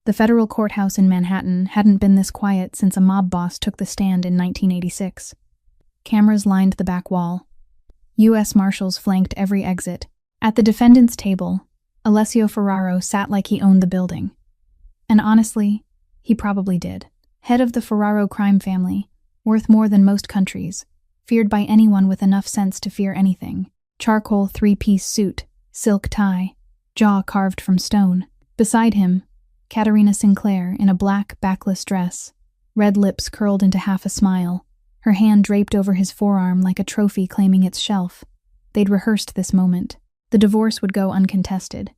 The federal courthouse in Manhattan hadn't been this quiet since a mob boss took the stand in 1986. Cameras lined the back wall. U.S. Marshals flanked every exit. At the defendant's table, Alessio Ferraro sat like he owned the building. And honestly, he probably did. Head of the Ferraro crime family, worth more than most countries, feared by anyone with enough sense to fear anything. Charcoal three-piece suit, silk tie, jaw carved from stone. Beside him, Katerina Sinclair in a black, backless dress, red lips curled into half a smile, her hand draped over his forearm like a trophy claiming its shelf. They'd rehearsed this moment. The divorce would go uncontested.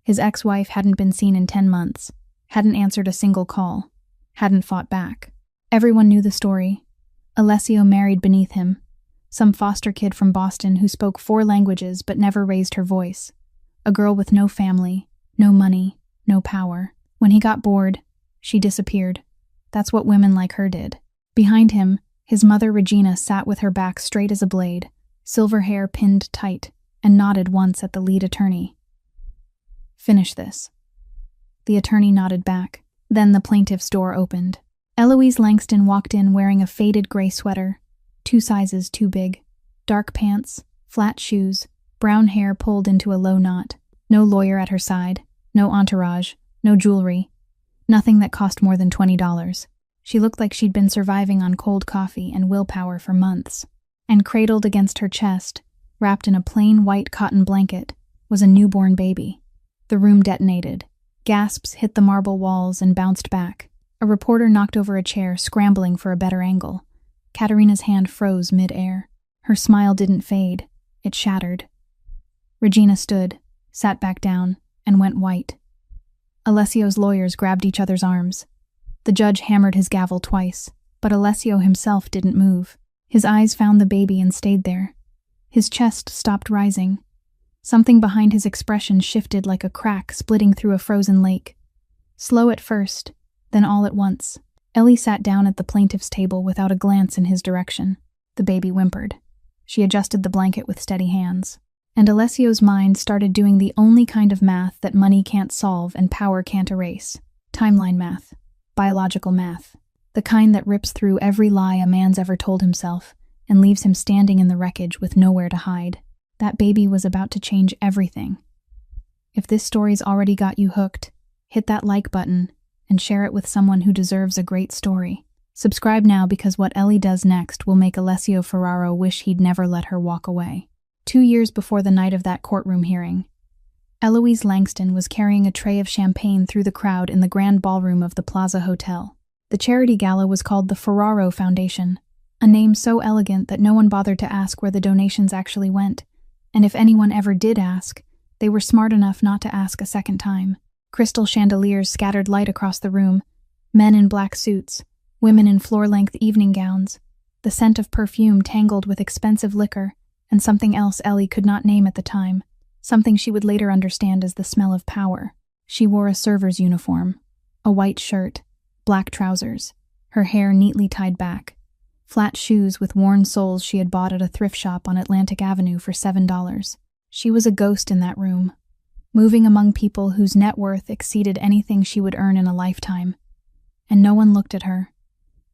His ex-wife hadn't been seen in 10 months, hadn't answered a single call, hadn't fought back. Everyone knew the story. Alessio married beneath him, some foster kid from Boston who spoke 4 languages but never raised her voice. A girl with no family, no money, no power. When he got bored, she disappeared. That's what women like her did. Behind him, his mother Regina sat with her back straight as a blade, silver hair pinned tight, and nodded once at the lead attorney. "Finish this." The attorney nodded back. Then the plaintiff's door opened. Eloise Langston walked in wearing a faded gray sweater, 2 sizes too big, dark pants, flat shoes, brown hair pulled into a low knot. No lawyer at her side, no entourage, no jewelry, nothing that cost more than $20. She looked like she'd been surviving on cold coffee and willpower for months. And cradled against her chest, wrapped in a plain white cotton blanket, was a newborn baby. The room detonated. Gasps hit the marble walls and bounced back. A reporter knocked over a chair, scrambling for a better angle. Katerina's hand froze mid-air. Her smile didn't fade. It shattered. Regina stood, sat back down, and went white. Alessio's lawyers grabbed each other's arms. The judge hammered his gavel twice, but Alessio himself didn't move. His eyes found the baby and stayed there. His chest stopped rising. Something behind his expression shifted like a crack splitting through a frozen lake. Slow at first, then all at once. Ellie sat down at the plaintiff's table without a glance in his direction. The baby whimpered. She adjusted the blanket with steady hands. And Alessio's mind started doing the only kind of math that money can't solve and power can't erase. Timeline math. Biological math. The kind that rips through every lie a man's ever told himself and leaves him standing in the wreckage with nowhere to hide. That baby was about to change everything. If this story's already got you hooked, hit that like button and share it with someone who deserves a great story. Subscribe now because what Ellie does next will make Alessio Ferraro wish he'd never let her walk away. 2 years before the night of that courtroom hearing, Eloise Langston was carrying a tray of champagne through the crowd in the grand ballroom of the Plaza Hotel. The charity gala was called the Ferraro Foundation, a name so elegant that no one bothered to ask where the donations actually went, and if anyone ever did ask, they were smart enough not to ask a second time. Crystal chandeliers scattered light across the room, men in black suits, women in floor-length evening gowns, the scent of perfume tangled with expensive liquor, and something else Ellie could not name at the time, something she would later understand as the smell of power. She wore a server's uniform, a white shirt, black trousers, her hair neatly tied back, flat shoes with worn soles she had bought at a thrift shop on Atlantic Avenue for $7. She was a ghost in that room, moving among people whose net worth exceeded anything she would earn in a lifetime. And no one looked at her.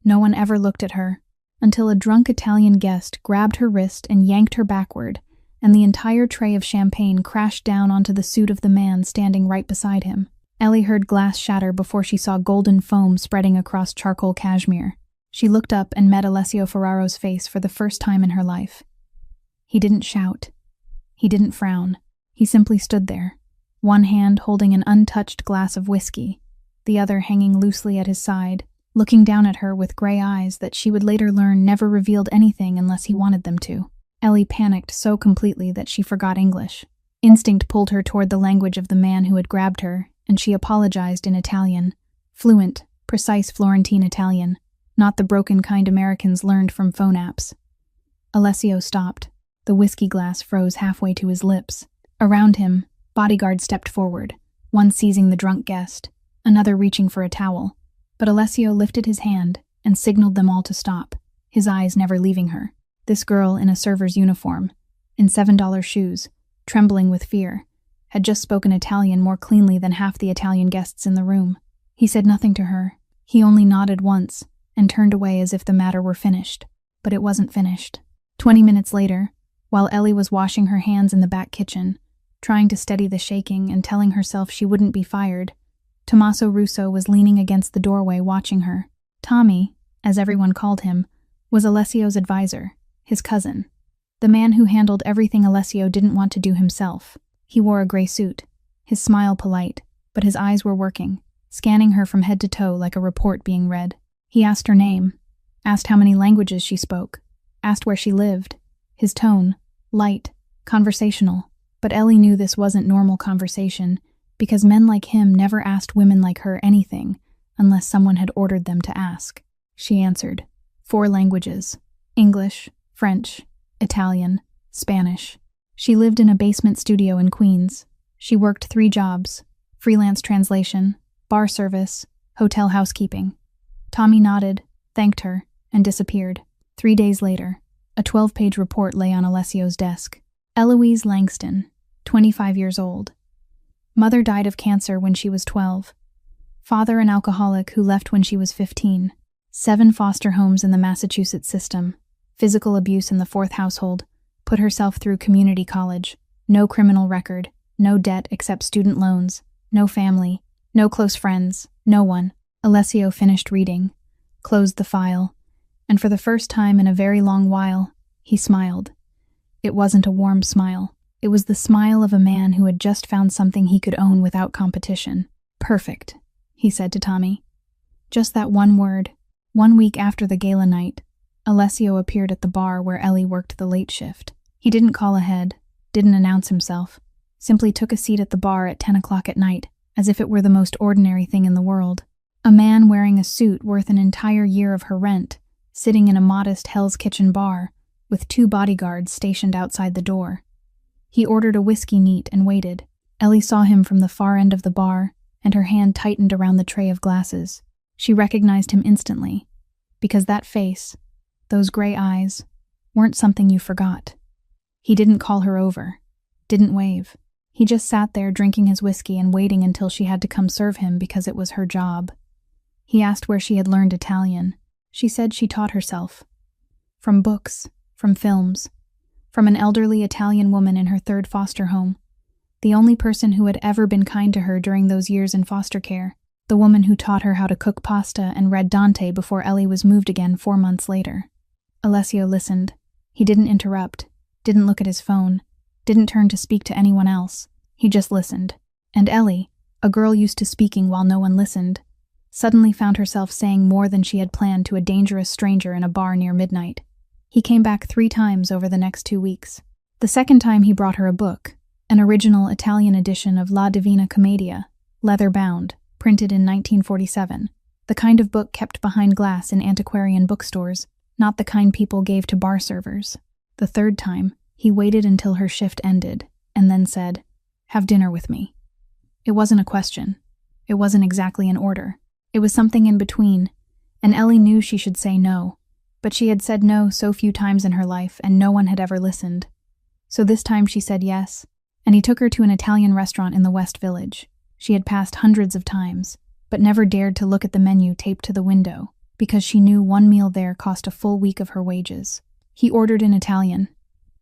No one ever looked at her, until a drunk Italian guest grabbed her wrist and yanked her backward, and the entire tray of champagne crashed down onto the suit of the man standing right beside him. Ellie heard glass shatter before she saw golden foam spreading across charcoal cashmere. She looked up and met Alessio Ferraro's face for the first time in her life. He didn't shout. He didn't frown. He simply stood there, one hand holding an untouched glass of whiskey, the other hanging loosely at his side, looking down at her with gray eyes that she would later learn never revealed anything unless he wanted them to. Ellie panicked so completely that she forgot English. Instinct pulled her toward the language of the man who had grabbed her, and she apologized in Italian. Fluent, precise Florentine Italian, not the broken kind Americans learned from phone apps. Alessio stopped. The whiskey glass froze halfway to his lips. Around him, bodyguards stepped forward, one seizing the drunk guest, another reaching for a towel. But Alessio lifted his hand and signaled them all to stop, his eyes never leaving her. This girl in a server's uniform, in $7 shoes, trembling with fear, had just spoken Italian more cleanly than half the Italian guests in the room. He said nothing to her. He only nodded once and turned away as if the matter were finished. But it wasn't finished. 20 minutes later, while Ellie was washing her hands in the back kitchen, trying to steady the shaking and telling herself she wouldn't be fired, Tommaso Russo was leaning against the doorway watching her. Tommy, as everyone called him, was Alessio's advisor, his cousin. The man who handled everything Alessio didn't want to do himself. He wore a gray suit, his smile polite, but his eyes were working, scanning her from head to toe like a report being read. He asked her name, asked how many languages she spoke, asked where she lived. His tone, light, conversational. But Ellie knew this wasn't normal conversation, because men like him never asked women like her anything unless someone had ordered them to ask. She answered. 4 languages: English, French, Italian, Spanish. She lived in a basement studio in Queens. She worked 3 jobs: freelance translation, bar service, hotel housekeeping. Tommy nodded, thanked her, and disappeared. 3 days later, a 12-page report lay on Alessio's desk. Eloise Langston, 25 years old. Mother died of cancer when she was 12. Father an alcoholic who left when she was 15. 7 foster homes in the Massachusetts system. Physical abuse in the 4th household. Put herself through community college. No criminal record. No debt except student loans. No family. No close friends. No one. Alessio finished reading, closed the file, and for the first time in a very long while, he smiled. It wasn't a warm smile. It was the smile of a man who had just found something he could own without competition. Perfect, he said to Tommy. Just that one word. 1 week after the gala night, Alessio appeared at the bar where Ellie worked the late shift. He didn't call ahead, didn't announce himself, simply took a seat at the bar at 10 o'clock at night, as if it were the most ordinary thing in the world. A man wearing a suit worth an entire year of her rent, sitting in a modest Hell's Kitchen bar, with 2 bodyguards stationed outside the door. He ordered a whiskey neat and waited. Ellie saw him from the far end of the bar, and her hand tightened around the tray of glasses. She recognized him instantly, because that face, those gray eyes, weren't something you forgot. He didn't call her over, didn't wave. He just sat there drinking his whiskey and waiting until she had to come serve him because it was her job. He asked where she had learned Italian. She said she taught herself. From books, from films, from an elderly Italian woman in her 3rd foster home. The only person who had ever been kind to her during those years in foster care. The woman who taught her how to cook pasta and read Dante before Ellie was moved again 4 months later. Alessio listened. He didn't interrupt, didn't look at his phone, didn't turn to speak to anyone else. He just listened. And Ellie, a girl used to speaking while no one listened, suddenly found herself saying more than she had planned to a dangerous stranger in a bar near midnight. He came back 3 times over the next 2 weeks. The second time he brought her a book, an original Italian edition of La Divina Commedia, leather-bound, printed in 1947, the kind of book kept behind glass in antiquarian bookstores, not the kind people gave to bar servers. The third time, he waited until her shift ended, and then said, "Have dinner with me." It wasn't a question. It wasn't exactly an order. It was something in between, and Ellie knew she should say no, but she had said no so few times in her life and no one had ever listened. So this time she said yes, and he took her to an Italian restaurant in the West Village. She had passed hundreds of times, but never dared to look at the menu taped to the window, because she knew one meal there cost a full week of her wages. He ordered in Italian.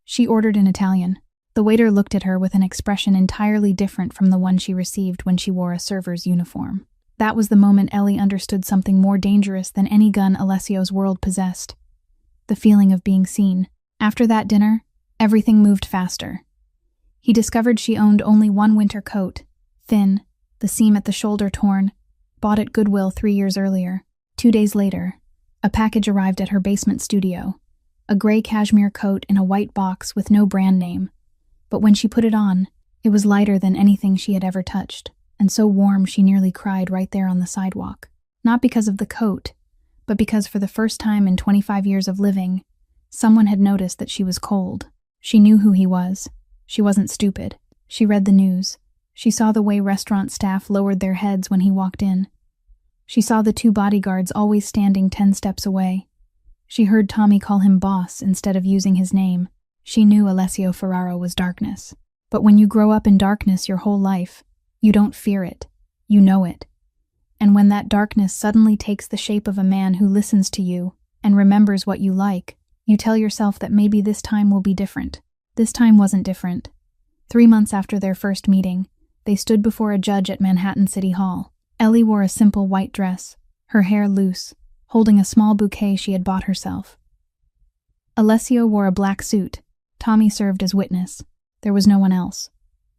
She ordered in Italian. The waiter looked at her with an expression entirely different from the one she received when she wore a server's uniform. That was the moment Ellie understood something more dangerous than any gun Alessio's world possessed. The feeling of being seen. After that dinner, everything moved faster. He discovered she owned only 1 winter coat, thin, the seam at the shoulder torn, bought at Goodwill 3 years earlier. 2 days later, a package arrived at her basement studio, a gray cashmere coat in a white box with no brand name. But when she put it on, it was lighter than anything she had ever touched, and so warm she nearly cried right there on the sidewalk. Not because of the coat, but because for the first time in 25 years of living, someone had noticed that she was cold. She knew who he was. She wasn't stupid. She read the news. She saw the way restaurant staff lowered their heads when he walked in. She saw the 2 bodyguards always standing 10 steps away. She heard Tommy call him boss instead of using his name. She knew Alessio Ferraro was darkness. But when you grow up in darkness your whole life, you don't fear it. You know it. And when that darkness suddenly takes the shape of a man who listens to you and remembers what you like, you tell yourself that maybe this time will be different. This time wasn't different. 3 months after their first meeting, they stood before a judge at Manhattan City Hall. Ellie wore a simple white dress, her hair loose, holding a small bouquet she had bought herself. Alessio wore a black suit. Tommy served as witness. There was no one else.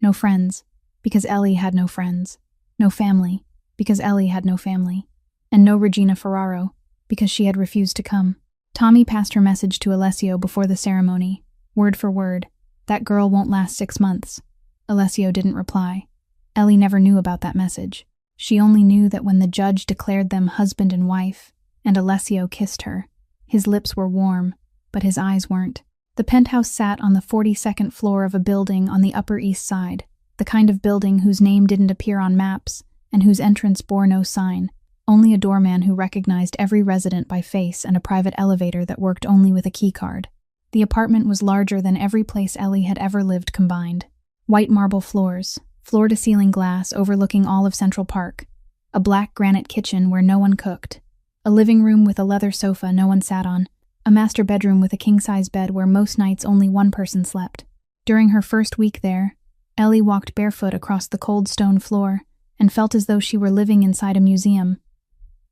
No friends, because Ellie had no friends. No family, because Ellie had no family. And no Regina Ferraro, because she had refused to come. Tommy passed her message to Alessio before the ceremony, word for word. That girl won't last 6 months. Alessio didn't reply. Ellie never knew about that message. She only knew that when the judge declared them husband and wife, and Alessio kissed her, his lips were warm, but his eyes weren't. The penthouse sat on the 42nd floor of a building on the Upper East Side, the kind of building whose name didn't appear on maps and whose entrance bore no sign, only a doorman who recognized every resident by face and a private elevator that worked only with a keycard. The apartment was larger than every place Ellie had ever lived combined. White marble floors, floor-to-ceiling glass overlooking all of Central Park, a black granite kitchen where no one cooked, a living room with a leather sofa no one sat on, a master bedroom with a king-size bed where most nights only one person slept. During her first week there, Ellie walked barefoot across the cold stone floor and felt as though she were living inside a museum.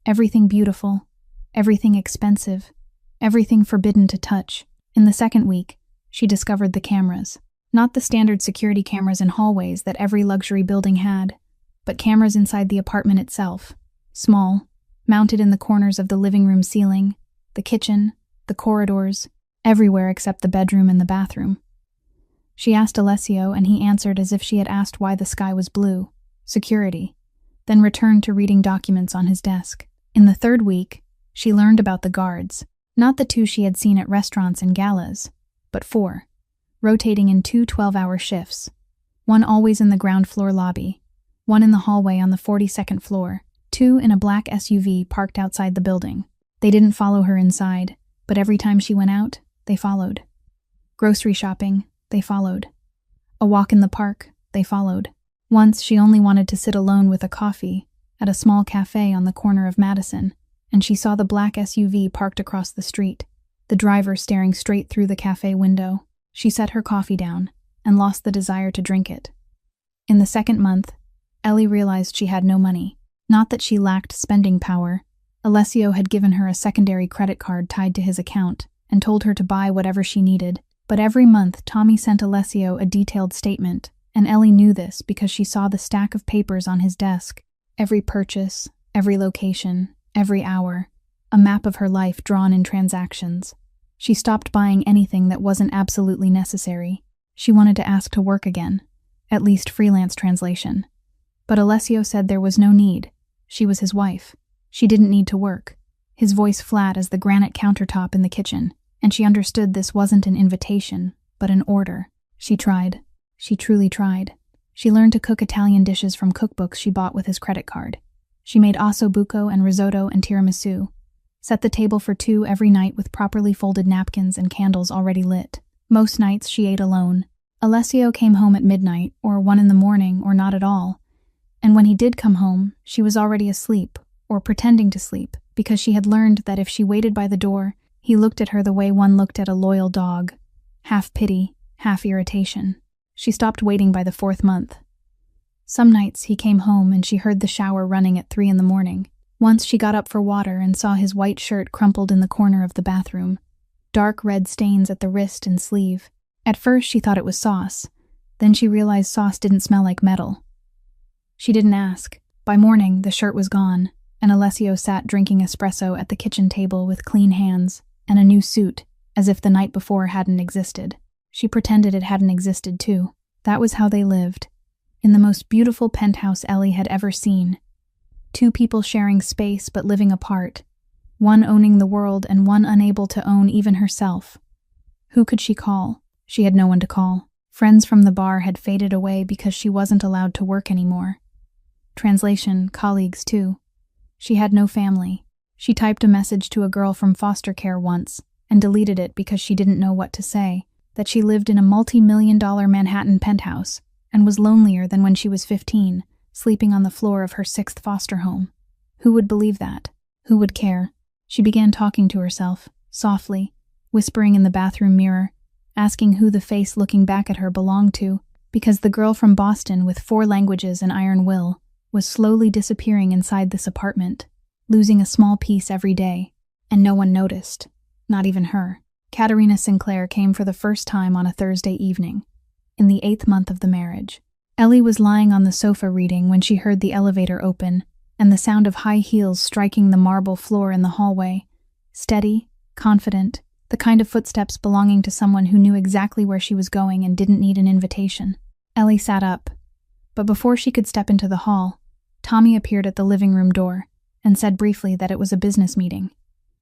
Everything beautiful, everything expensive, everything forbidden to touch. In the second week, she discovered the cameras. Not the standard security cameras in hallways that every luxury building had, but cameras inside the apartment itself. Small, mounted in the corners of the living room ceiling, the kitchen, the corridors, everywhere except the bedroom and the bathroom. She asked Alessio, and he answered as if she had asked why the sky was blue. Security. Then returned to reading documents on his desk. In the third week, she learned about the guards, not the 2 she had seen at restaurants and galas, but 4, rotating in 2 12-hour shifts, one always in the ground floor lobby, one in the hallway on the 42nd floor, 2 in a black SUV parked outside the building. They didn't follow her inside, but every time she went out, they followed. Grocery shopping, they followed. A walk in the park, they followed. Once she only wanted to sit alone with a coffee at a small cafe on the corner of Madison, and she saw the black SUV parked across the street, the driver staring straight through the cafe window. She set her coffee down and lost the desire to drink it. In the second month, Ellie realized she had no money. Not that she lacked spending power. Alessio had given her a secondary credit card tied to his account and told her to buy whatever she needed. But every month, Tommy sent Alessio a detailed statement, and Ellie knew this because she saw the stack of papers on his desk. Every purchase, every location, every hour, a map of her life drawn in transactions. She stopped buying anything that wasn't absolutely necessary. She wanted to ask to work again, at least freelance translation. But Alessio said there was no need. She was his wife. She didn't need to work. His voice flat as the granite countertop in the kitchen, and she understood this wasn't an invitation, but an order. She tried. She truly tried. She learned to cook Italian dishes from cookbooks she bought with his credit card. She made osso buco and risotto and tiramisu. Set the table for 2 every night with properly folded napkins and candles already lit. Most nights she ate alone. Alessio came home at midnight, or 1 in the morning, or not at all. And when he did come home, she was already asleep, or pretending to sleep, because she had learned that if she waited by the door, he looked at her the way one looked at a loyal dog, half pity, half irritation. She stopped waiting by the 4th month. Some nights he came home and she heard the shower running at 3 in the morning. Once she got up for water and saw his white shirt crumpled in the corner of the bathroom, dark red stains at the wrist and sleeve. At first she thought it was sauce. Then she realized sauce didn't smell like metal. She didn't ask. By morning, the shirt was gone, and Alessio sat drinking espresso at the kitchen table with clean hands and a new suit, as if the night before hadn't existed. She pretended it hadn't existed too. That was how they lived, in the most beautiful penthouse Ellie had ever seen. 2 people sharing space but living apart, one owning the world and one unable to own even herself. Who could she call? She had no one to call. Friends from the bar had faded away because she wasn't allowed to work anymore. Translation, colleagues too. She had no family. She typed a message to a girl from foster care once and deleted it because she didn't know what to say, that she lived in a multi-million-dollar Manhattan penthouse and was lonelier than when she was 15, sleeping on the floor of her 6th foster home. Who would believe that? Who would care? She began talking to herself, softly, whispering in the bathroom mirror, asking who the face looking back at her belonged to, because the girl from Boston with 4 languages and iron will was slowly disappearing inside this apartment, losing a small piece every day, and no one noticed, not even her. Katerina Sinclair came for the first time on a Thursday evening, in the 8th month of the marriage. Ellie was lying on the sofa reading when she heard the elevator open and the sound of high heels striking the marble floor in the hallway. Steady, confident, the kind of footsteps belonging to someone who knew exactly where she was going and didn't need an invitation. Ellie sat up, but before she could step into the hall, Tommy appeared at the living room door and said briefly that it was a business meeting.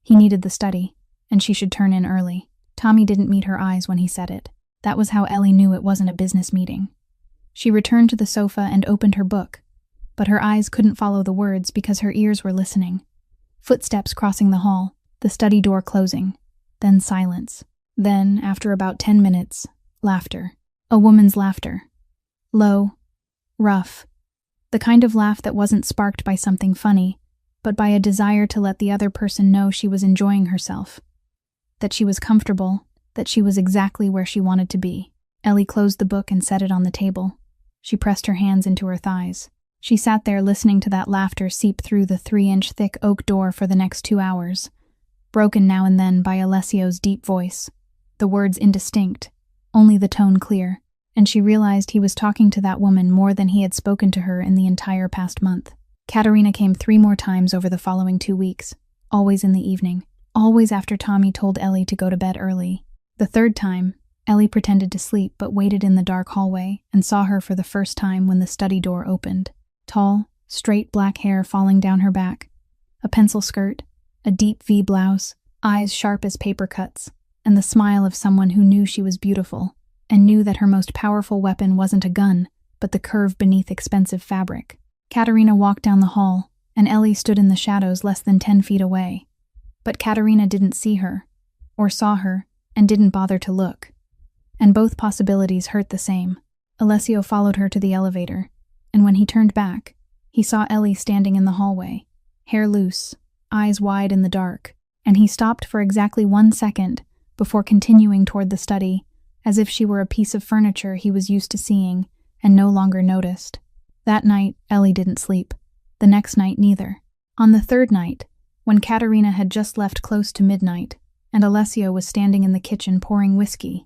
He needed the study, and she should turn in early. Tommy didn't meet her eyes when he said it. That was how Ellie knew it wasn't a business meeting. She returned to the sofa and opened her book, but her eyes couldn't follow the words because her ears were listening. Footsteps crossing the hall, the study door closing, then silence. Then, after about 10 minutes, laughter. A woman's laughter. Low, rough. The kind of laugh that wasn't sparked by something funny, but by a desire to let the other person know she was enjoying herself. That she was comfortable, that she was exactly where she wanted to be. Ellie closed the book and set it on the table. She pressed her hands into her thighs. She sat there listening to that laughter seep through the 3-inch thick oak door for the next 2 hours, broken now and then by Alessio's deep voice, the words indistinct, only the tone clear, and she realized he was talking to that woman more than he had spoken to her in the entire past month. Katerina came 3 more times over the following 2 weeks, always in the evening, always after Tommy told Ellie to go to bed early. The 3rd time, Ellie pretended to sleep but waited in the dark hallway and saw her for the first time when the study door opened. Tall, straight black hair falling down her back, a pencil skirt, a deep V blouse, eyes sharp as paper cuts, and the smile of someone who knew she was beautiful and knew that her most powerful weapon wasn't a gun, but the curve beneath expensive fabric. Katerina walked down the hall, and Ellie stood in the shadows less than 10 feet away. But Katerina didn't see her, or saw her, and didn't bother to look. And both possibilities hurt the same. Alessio followed her to the elevator, and when he turned back, he saw Ellie standing in the hallway, hair loose, eyes wide in the dark, and he stopped for exactly 1 second before continuing toward the study, as if she were a piece of furniture he was used to seeing and no longer noticed. That night, Ellie didn't sleep. The next night, neither. On the 3rd night, when Katerina had just left close to midnight, and Alessio was standing in the kitchen pouring whiskey,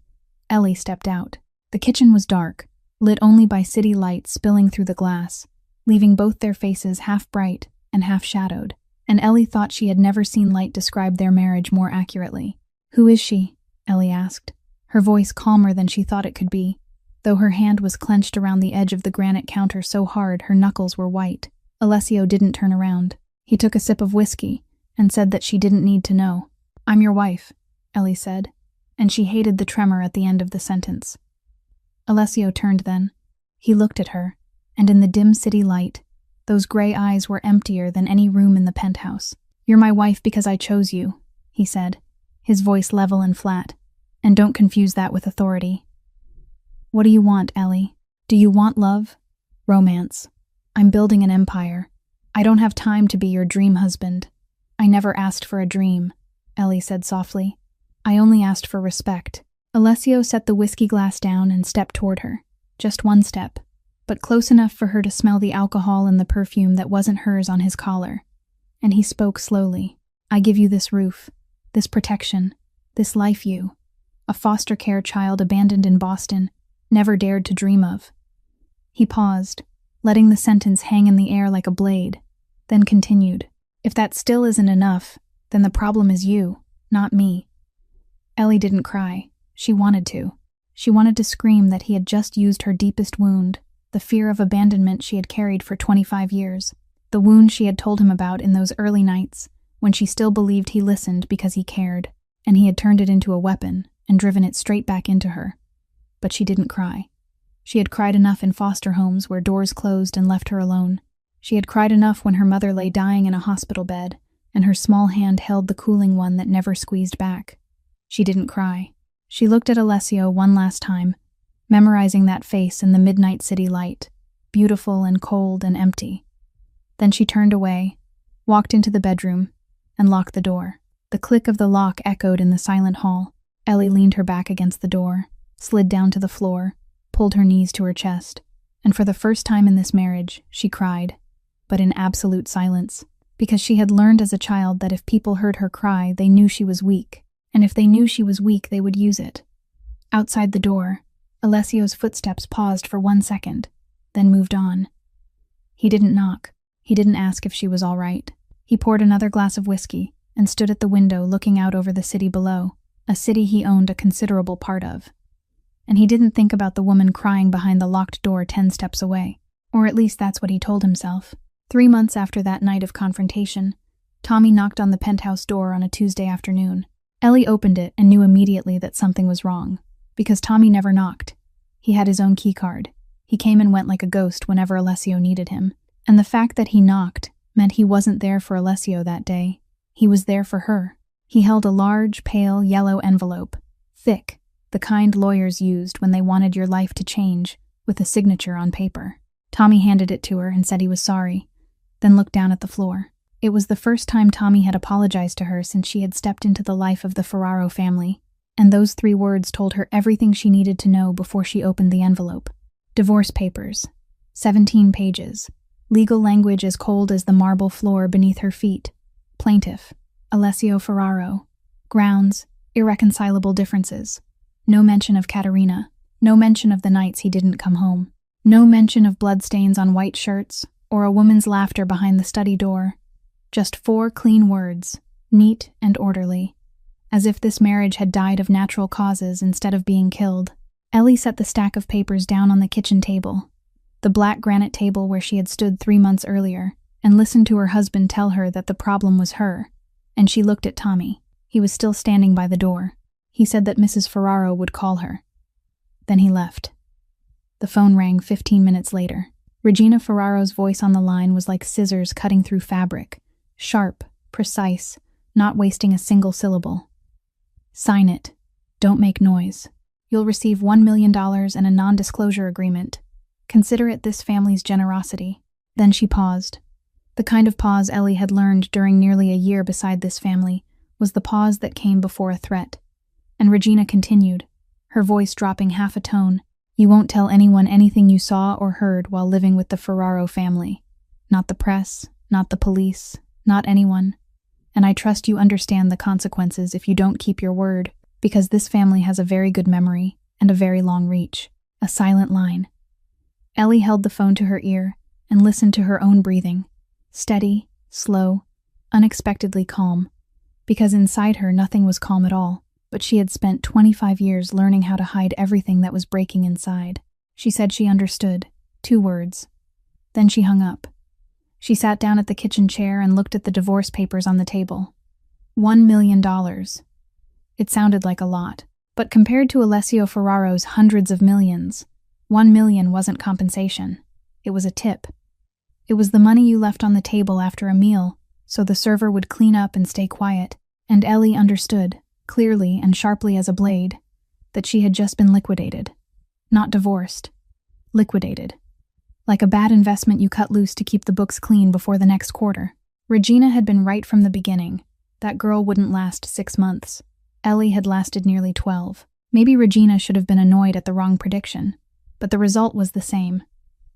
Ellie stepped out. The kitchen was dark, lit only by city lights spilling through the glass, leaving both their faces half bright and half shadowed, and Ellie thought she had never seen light describe their marriage more accurately. "Who is she?" Ellie asked, her voice calmer than she thought it could be, though her hand was clenched around the edge of the granite counter so hard her knuckles were white. Alessio didn't turn around. He took a sip of whiskey and said that she didn't need to know. "I'm your wife," Ellie said, and she hated the tremor at the end of the sentence. Alessio turned then. He looked at her, and in the dim city light, those gray eyes were emptier than any room in the penthouse. "You're my wife because I chose you," he said, his voice level and flat, "and don't confuse that with authority." "What do you want, Ellie? Do you want love? Romance? I'm building an empire. I don't have time to be your dream husband." "I never asked for a dream," Ellie said softly. "I only asked for respect." Alessio set the whiskey glass down and stepped toward her. Just 1 step, but close enough for her to smell the alcohol and the perfume that wasn't hers on his collar. And he spoke slowly. "I give you this roof, this protection, this life you, a foster care child abandoned in Boston, never dared to dream of." He paused, letting the sentence hang in the air like a blade, then continued. "If that still isn't enough, then the problem is you, not me." Ellie didn't cry. She wanted to. She wanted to scream that he had just used her deepest wound, the fear of abandonment she had carried for 25 years, the wound she had told him about in those early nights, when she still believed he listened because he cared, and he had turned it into a weapon and driven it straight back into her. But she didn't cry. She had cried enough in foster homes where doors closed and left her alone. She had cried enough when her mother lay dying in a hospital bed, and her small hand held the cooling one that never squeezed back. She didn't cry. She looked at Alessio one last time, memorizing that face in the midnight city light, beautiful and cold and empty. Then she turned away, walked into the bedroom, and locked the door. The click of the lock echoed in the silent hall. Ellie leaned her back against the door, slid down to the floor, pulled her knees to her chest, and for the first time in this marriage, she cried, but in absolute silence, because she had learned as a child that if people heard her cry, they knew she was weak, and if they knew she was weak, they would use it. Outside the door, Alessio's footsteps paused for 1 second, then moved on. He didn't knock. He didn't ask if she was all right. He poured another glass of whiskey and stood at the window looking out over the city below, a city he owned a considerable part of. And he didn't think about the woman crying behind the locked door 10 steps away. Or at least that's what he told himself. 3 months after that night of confrontation, Tommy knocked on the penthouse door on a Tuesday afternoon. Ellie opened it and knew immediately that something was wrong, because Tommy never knocked. He had his own keycard. He came and went like a ghost whenever Alessio needed him. And the fact that he knocked meant he wasn't there for Alessio that day. He was there for her. He held a large, pale, yellow envelope, thick, the kind lawyers used when they wanted your life to change, with a signature on paper. Tommy handed it to her and said he was sorry, then looked down at the floor. It was the first time Tommy had apologized to her since she had stepped into the life of the Ferraro family, and those 3 words told her everything she needed to know before she opened the envelope. Divorce papers. 17 pages. Legal language as cold as the marble floor beneath her feet. Plaintiff, Alessio Ferraro. Grounds, irreconcilable differences. No mention of Caterina. No mention of the nights he didn't come home. No mention of bloodstains on white shirts or a woman's laughter behind the study door. Just 4 clean words, neat and orderly, as if this marriage had died of natural causes instead of being killed. Ellie set the stack of papers down on the kitchen table, the black granite table where she had stood 3 months earlier, and listened to her husband tell her that the problem was her, and she looked at Tommy. He was still standing by the door. He said that Mrs. Ferraro would call her. Then he left. The phone rang 15 minutes later. Regina Ferraro's voice on the line was like scissors cutting through fabric, sharp, precise, not wasting a single syllable. Sign it. Don't make noise. You'll receive $1 million and a non-disclosure agreement. Consider it this family's generosity. Then she paused. The kind of pause Ellie had learned during nearly a year beside this family was the pause that came before a threat. And Regina continued, her voice dropping half a tone. You won't tell anyone anything you saw or heard while living with the Ferraro family. Not the press, not the police, not anyone. And I trust you understand the consequences if you don't keep your word, because this family has a very good memory and a very long reach. A silent line. Ellie held the phone to her ear and listened to her own breathing. Steady, slow, unexpectedly calm. Because inside her nothing was calm at all, but she had spent 25 years learning how to hide everything that was breaking inside. She said she understood. 2 words. Then she hung up. She sat down at the kitchen chair and looked at the divorce papers on the table. $1 million. It sounded like a lot, but compared to Alessio Ferraro's hundreds of millions, $1 million wasn't compensation. It was a tip. It was the money you left on the table after a meal, so the server would clean up and stay quiet, and Ellie understood, clearly and sharply as a blade, that she had just been liquidated. Not divorced. Liquidated. Like a bad investment you cut loose to keep the books clean before the next quarter. Regina had been right from the beginning. That girl wouldn't last 6 months. Ellie had lasted nearly 12. Maybe Regina should have been annoyed at the wrong prediction, but the result was the same.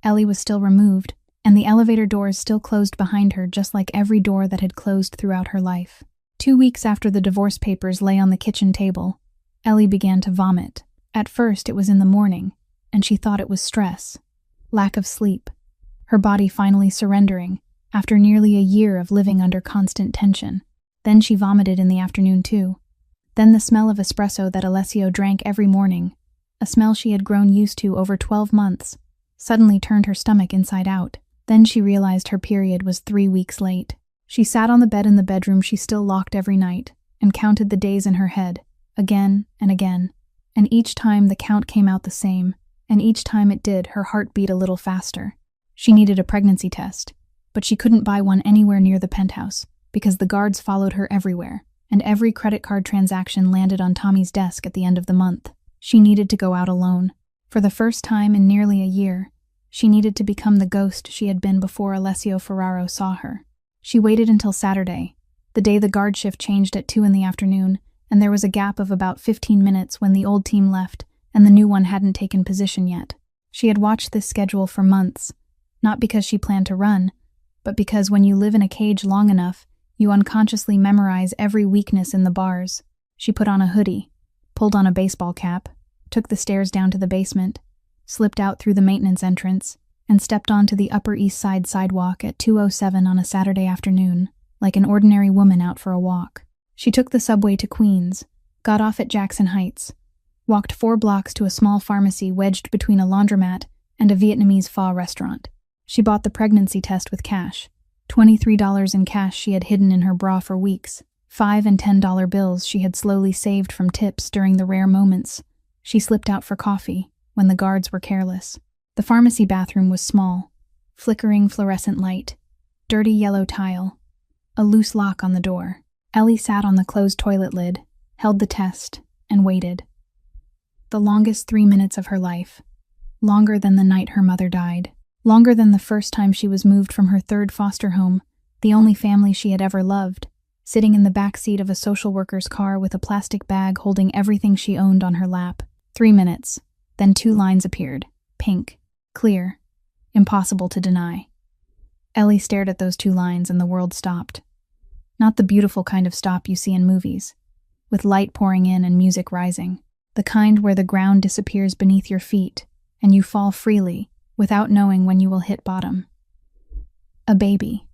Ellie was still removed, and the elevator doors still closed behind her just like every door that had closed throughout her life. 2 weeks after the divorce papers lay on the kitchen table, Ellie began to vomit. At first it was in the morning, and she thought it was stress. Lack of sleep. Her body finally surrendering, after nearly a year of living under constant tension. Then she vomited in the afternoon too. Then the smell of espresso that Alessio drank every morning, a smell she had grown used to over 12 months, suddenly turned her stomach inside out. Then she realized her period was 3 weeks late. She sat on the bed in the bedroom she still locked every night, and counted the days in her head, again and again. And each time the count came out the same, and each time it did, her heart beat a little faster. She needed a pregnancy test, but she couldn't buy one anywhere near the penthouse, because the guards followed her everywhere, and every credit card transaction landed on Tommy's desk at the end of the month. She needed to go out alone. For the first time in nearly a year, she needed to become the ghost she had been before Alessio Ferraro saw her. She waited until Saturday, the day the guard shift changed at 2 in the afternoon, and there was a gap of about 15 minutes when the old team left and the new one hadn't taken position yet. She had watched this schedule for months, not because she planned to run, but because when you live in a cage long enough, you unconsciously memorize every weakness in the bars. She put on a hoodie, pulled on a baseball cap, took the stairs down to the basement, slipped out through the maintenance entrance, and stepped onto the Upper East Side sidewalk at 2:07 on a Saturday afternoon, like an ordinary woman out for a walk. She took the subway to Queens, got off at Jackson Heights, walked 4 blocks to a small pharmacy wedged between a laundromat and a Vietnamese pho restaurant. She bought the pregnancy test with cash, $23 in cash she had hidden in her bra for weeks, $5 and $10 bills she had slowly saved from tips during the rare moments she slipped out for coffee when the guards were careless. The pharmacy bathroom was small, flickering fluorescent light, dirty yellow tile, a loose lock on the door. Ellie sat on the closed toilet lid, held the test, and waited. The longest 3 minutes of her life. Longer than the night her mother died. Longer than the first time she was moved from her 3rd foster home, the only family she had ever loved, sitting in the back seat of a social worker's car with a plastic bag holding everything she owned on her lap. 3 minutes. Then 2 lines appeared. Pink. Clear. Impossible to deny. Ellie stared at those 2 lines and the world stopped. Not the beautiful kind of stop you see in movies, with light pouring in and music rising. The kind where the ground disappears beneath your feet and you fall freely without knowing when you will hit bottom. A baby.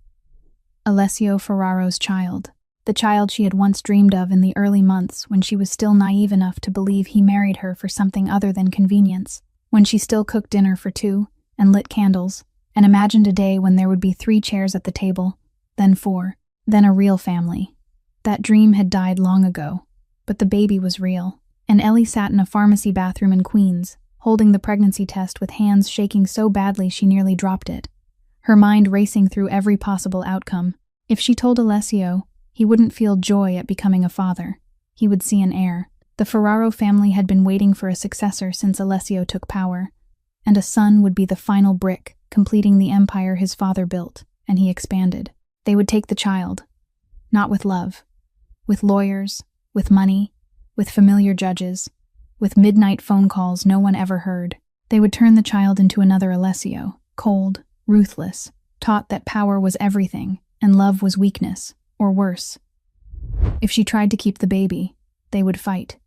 Alessio Ferraro's child. The child she had once dreamed of in the early months when she was still naive enough to believe he married her for something other than convenience, when she still cooked dinner for 2 and lit candles, and imagined a day when there would be 3 chairs at the table, then 4, then a real family. That dream had died long ago, but the baby was real, and Ellie sat in a pharmacy bathroom in Queens, holding the pregnancy test with hands shaking so badly she nearly dropped it, her mind racing through every possible outcome. If she told Alessio, he wouldn't feel joy at becoming a father. He would see an heir. The Ferraro family had been waiting for a successor since Alessio took power, and a son would be the final brick, completing the empire his father built, and he expanded. They would take the child, not with love, with lawyers, with money, with familiar judges, with midnight phone calls no one ever heard. They would turn the child into another Alessio, cold, ruthless, taught that power was everything and love was weakness, or worse. If she tried to keep the baby, they would fight.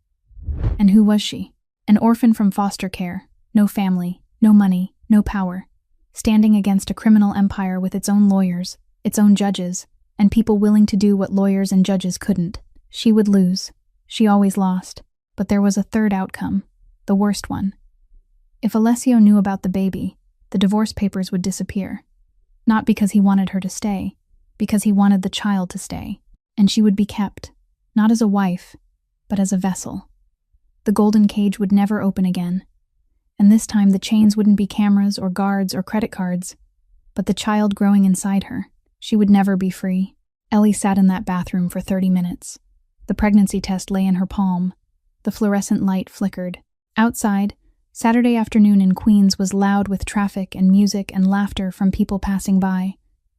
And who was she? An orphan from foster care, no family, no money, no power, standing against a criminal empire with its own lawyers, its own judges, and people willing to do what lawyers and judges couldn't. She would lose. She always lost. But there was a third outcome, the worst one. If Alessio knew about the baby, the divorce papers would disappear. Not because he wanted her to stay, because he wanted the child to stay. And she would be kept, not as a wife, but as a vessel. The golden cage would never open again. And this time the chains wouldn't be cameras or guards or credit cards, but the child growing inside her. She would never be free. Ellie sat in that bathroom for 30 minutes. The pregnancy test lay in her palm. The fluorescent light flickered. Outside, Saturday afternoon in Queens was loud with traffic and music and laughter from people passing by.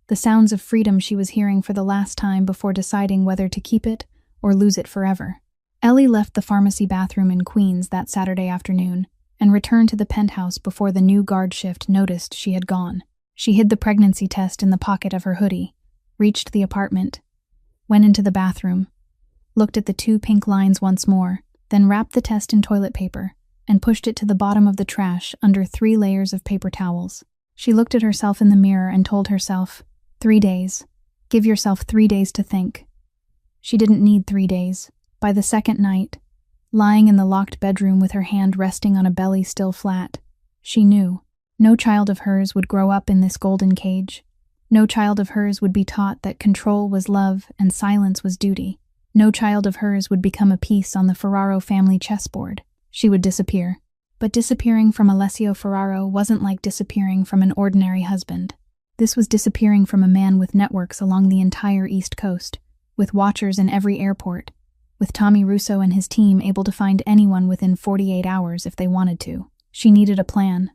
The sounds of freedom she was hearing for the last time before deciding whether to keep it or lose it forever. Ellie left the pharmacy bathroom in Queens that Saturday afternoon and returned to the penthouse before the new guard shift noticed she had gone. She hid the pregnancy test in the pocket of her hoodie, reached the apartment, went into the bathroom, looked at the 2 pink lines once more, then wrapped the test in toilet paper and pushed it to the bottom of the trash under 3 layers of paper towels. She looked at herself in the mirror and told herself, 3 days. Give yourself 3 days to think. She didn't need 3 days. By the second night, lying in the locked bedroom with her hand resting on a belly still flat, she knew no child of hers would grow up in this golden cage. No child of hers would be taught that control was love and silence was duty. No child of hers would become a piece on the Ferraro family chessboard. She would disappear. But disappearing from Alessio Ferraro wasn't like disappearing from an ordinary husband. This was disappearing from a man with networks along the entire East Coast, with watchers in every airport, with Tommy Russo and his team able to find anyone within 48 hours if they wanted to. She needed a plan.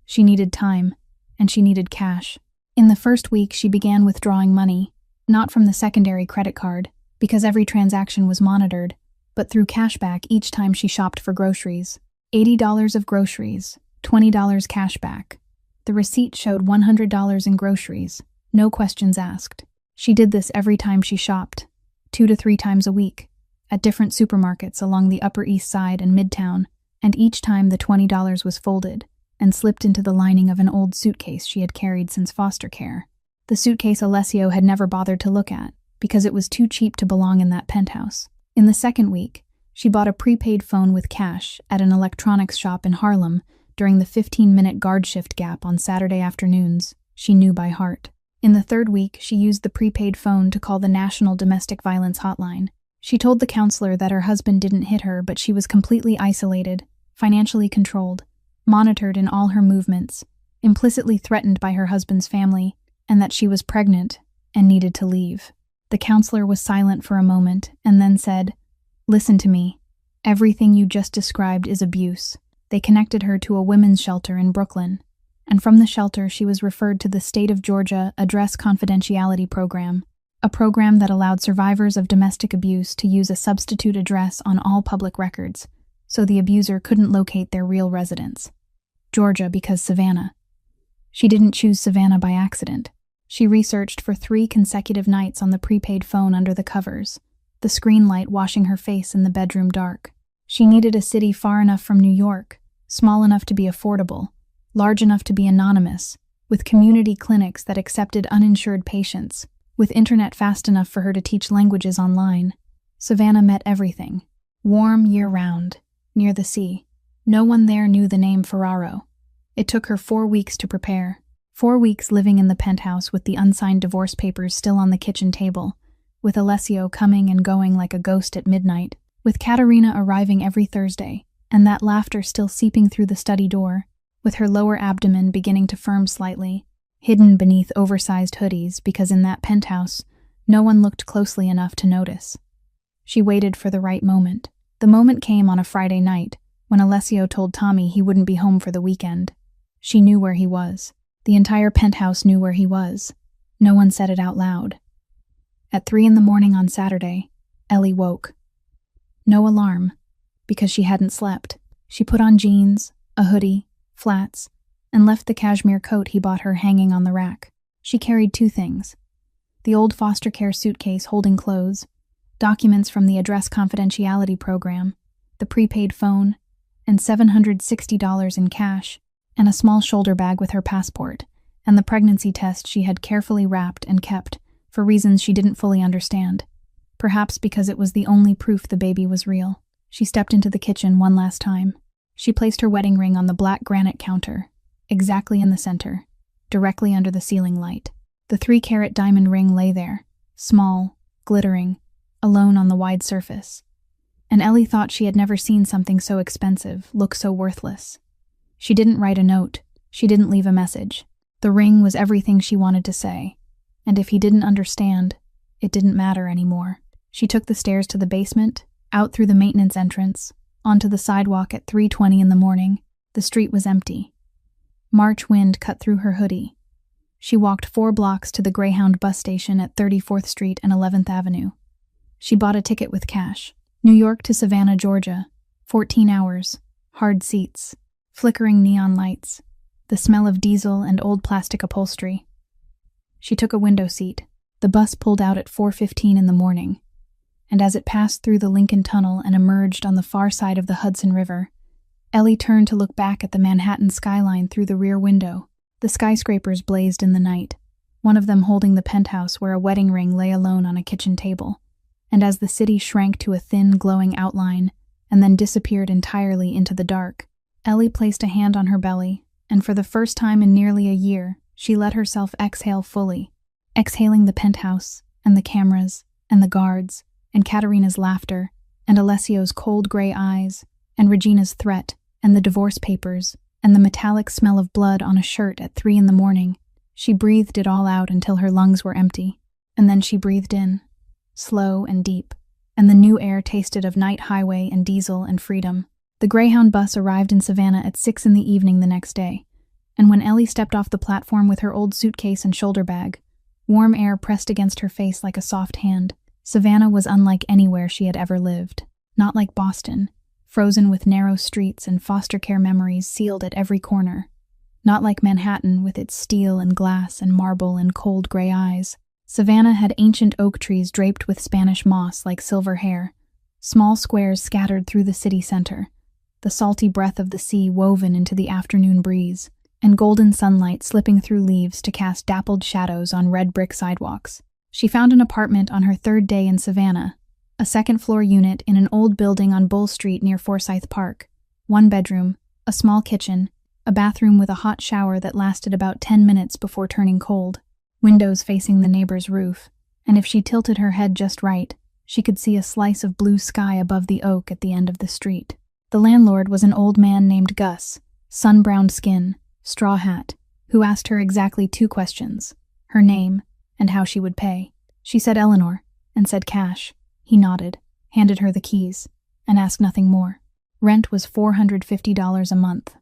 She needed time, and she needed cash. In the first week, she began withdrawing money, Not from the secondary credit card, because every transaction was monitored, but through cashback each time she shopped for groceries. $80 of groceries, $20 cashback. The receipt showed $100 in groceries, no questions asked. She did this every time she shopped, 2 to 3 times a week, at different supermarkets along the Upper East Side and Midtown, and each time the $20 was folded and slipped into the lining of an old suitcase she had carried since foster care. The suitcase Alessio had never bothered to look at, because it was too cheap to belong in that penthouse. In the second week, she bought a prepaid phone with cash at an electronics shop in Harlem during the 15-minute guard shift gap on Saturday afternoons she knew by heart. In the third week, she used the prepaid phone to call the National Domestic Violence Hotline. She told the counselor that her husband didn't hit her, but she was completely isolated, financially controlled, monitored in all her movements, implicitly threatened by her husband's family, and that she was pregnant and needed to leave. The counselor was silent for a moment and then said, "Listen to me. Everything you just described is abuse." They connected her to a women's shelter in Brooklyn, and from the shelter she was referred to the State of Georgia Address Confidentiality Program, a program that allowed survivors of domestic abuse to use a substitute address on all public records, so the abuser couldn't locate their real residence. Georgia because Savannah. She didn't choose Savannah by accident. She researched for 3 consecutive nights on the prepaid phone under the covers, the screen light washing her face in the bedroom dark. She needed a city far enough from New York, small enough to be affordable, large enough to be anonymous, with community clinics that accepted uninsured patients, with internet fast enough for her to teach languages online. Savannah met everything. Warm year-round, near the sea. No one there knew the name Ferraro. It took her 4 weeks to prepare. 4 weeks living in the penthouse with the unsigned divorce papers still on the kitchen table, with Alessio coming and going like a ghost at midnight, with Katerina arriving every Thursday, and that laughter still seeping through the study door, with her lower abdomen beginning to firm slightly, hidden beneath oversized hoodies because in that penthouse, no one looked closely enough to notice. She waited for the right moment. The moment came on a Friday night, when Alessio told Tommy he wouldn't be home for the weekend. She knew where he was. The entire penthouse knew where he was. No one said it out loud. At 3 a.m. on Saturday, Ellie woke. No alarm, because she hadn't slept. She put on jeans, a hoodie, flats, and left the cashmere coat he bought her hanging on the rack. She carried 2 things: the old foster care suitcase holding clothes, documents from the Address Confidentiality Program, the prepaid phone, and $760 in cash, and a small shoulder bag with her passport, and the pregnancy test she had carefully wrapped and kept, for reasons she didn't fully understand. Perhaps because it was the only proof the baby was real. She stepped into the kitchen one last time. She placed her wedding ring on the black granite counter, exactly in the center, directly under the ceiling light. The 3-carat diamond ring lay there, small, glittering, alone on the wide surface. And Ellie thought she had never seen something so expensive look so worthless. She didn't write a note. She didn't leave a message. The ring was everything she wanted to say, and if he didn't understand, it didn't matter anymore. She took the stairs to the basement, out through the maintenance entrance, onto the sidewalk at 3:20 in the morning. The street was empty. March wind cut through her hoodie. She walked 4 blocks to the Greyhound bus station at 34th Street and 11th Avenue. She bought a ticket with cash. New York to Savannah, Georgia. 14 hours. Hard seats. Flickering neon lights. The smell of diesel and old plastic upholstery. She took a window seat. The bus pulled out at 4:15 in the morning, and as it passed through the Lincoln Tunnel and emerged on the far side of the Hudson River, Ellie turned to look back at the Manhattan skyline through the rear window. The skyscrapers blazed in the night, one of them holding the penthouse where a wedding ring lay alone on a kitchen table. And as the city shrank to a thin, glowing outline and then disappeared entirely into the dark, Ellie placed a hand on her belly, and for the first time in nearly a year, she let herself exhale fully, exhaling the penthouse, and the cameras, and the guards, and Katerina's laughter, and Alessio's cold gray eyes, and Regina's threat, and the divorce papers, and the metallic smell of blood on a shirt at 3 in the morning. She breathed it all out until her lungs were empty, and then she breathed in, slow and deep, and the new air tasted of night highway and diesel and freedom. The Greyhound bus arrived in Savannah at 6 in the evening the next day, and when Ellie stepped off the platform with her old suitcase and shoulder bag, Warm air pressed against her face like a soft hand. Savannah was unlike anywhere she had ever lived. Not like Boston, frozen with narrow streets and foster care memories sealed at every corner. Not like Manhattan with its steel and glass and marble and cold gray eyes. Savannah had ancient oak trees draped with Spanish moss like silver hair, small squares scattered through the city center, the salty breath of the sea woven into the afternoon breeze, and golden sunlight slipping through leaves to cast dappled shadows on red brick sidewalks. She found an apartment on her third day in Savannah, a second-floor unit in an old building on Bull Street near Forsyth Park. 1 bedroom, a small kitchen, a bathroom with a hot shower that lasted about 10 minutes before turning cold, windows facing the neighbor's roof, and if she tilted her head just right, she could see a slice of blue sky above the oak at the end of the street. The landlord was an old man named Gus, sun-browned skin, straw hat, who asked her exactly 2 questions, her name and how she would pay. She said Eleanor, and said cash. He nodded, handed her the keys, and asked nothing more. Rent was $450 a month.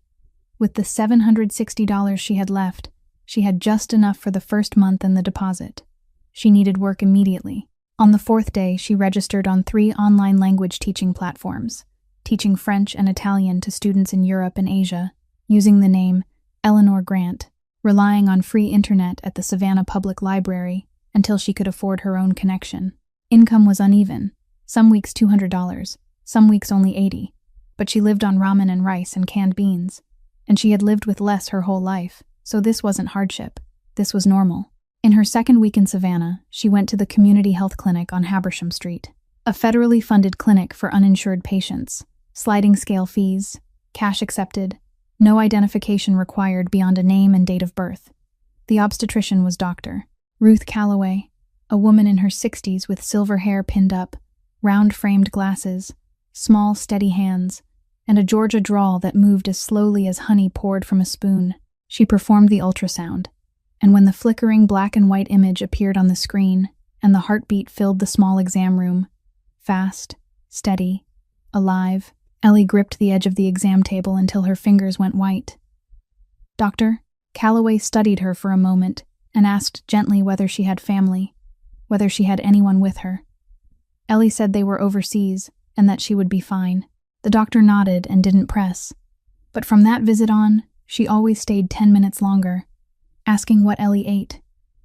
With the $760 she had left, she had just enough for the first month and the deposit. She needed work immediately. On the 4th day, she registered on 3 online language teaching platforms, teaching French and Italian to students in Europe and Asia, using the name Eleanor Grant, relying on free internet at the Savannah Public Library until she could afford her own connection. Income was uneven, some weeks $200, some weeks only $80, but she lived on ramen and rice and canned beans, and she had lived with less her whole life, so this wasn't hardship, this was normal. In her 2nd week in Savannah, she went to the community health clinic on Habersham Street, a federally funded clinic for uninsured patients, sliding scale fees, cash accepted, no identification required beyond a name and date of birth. The obstetrician was Dr. Ruth Calloway, a woman in her 60s with silver hair pinned up, round-framed glasses, small, steady hands, and a Georgia drawl that moved as slowly as honey poured from a spoon. She performed the ultrasound, and when the flickering black and white image appeared on the screen and the heartbeat filled the small exam room, fast, steady, alive, Ellie gripped the edge of the exam table until her fingers went white. Doctor, Calloway studied her for a moment and asked gently whether she had family, whether she had anyone with her. Ellie said they were overseas and that she would be fine. The doctor nodded and didn't press, but from that visit on, she always stayed 10 minutes longer, asking what Ellie ate,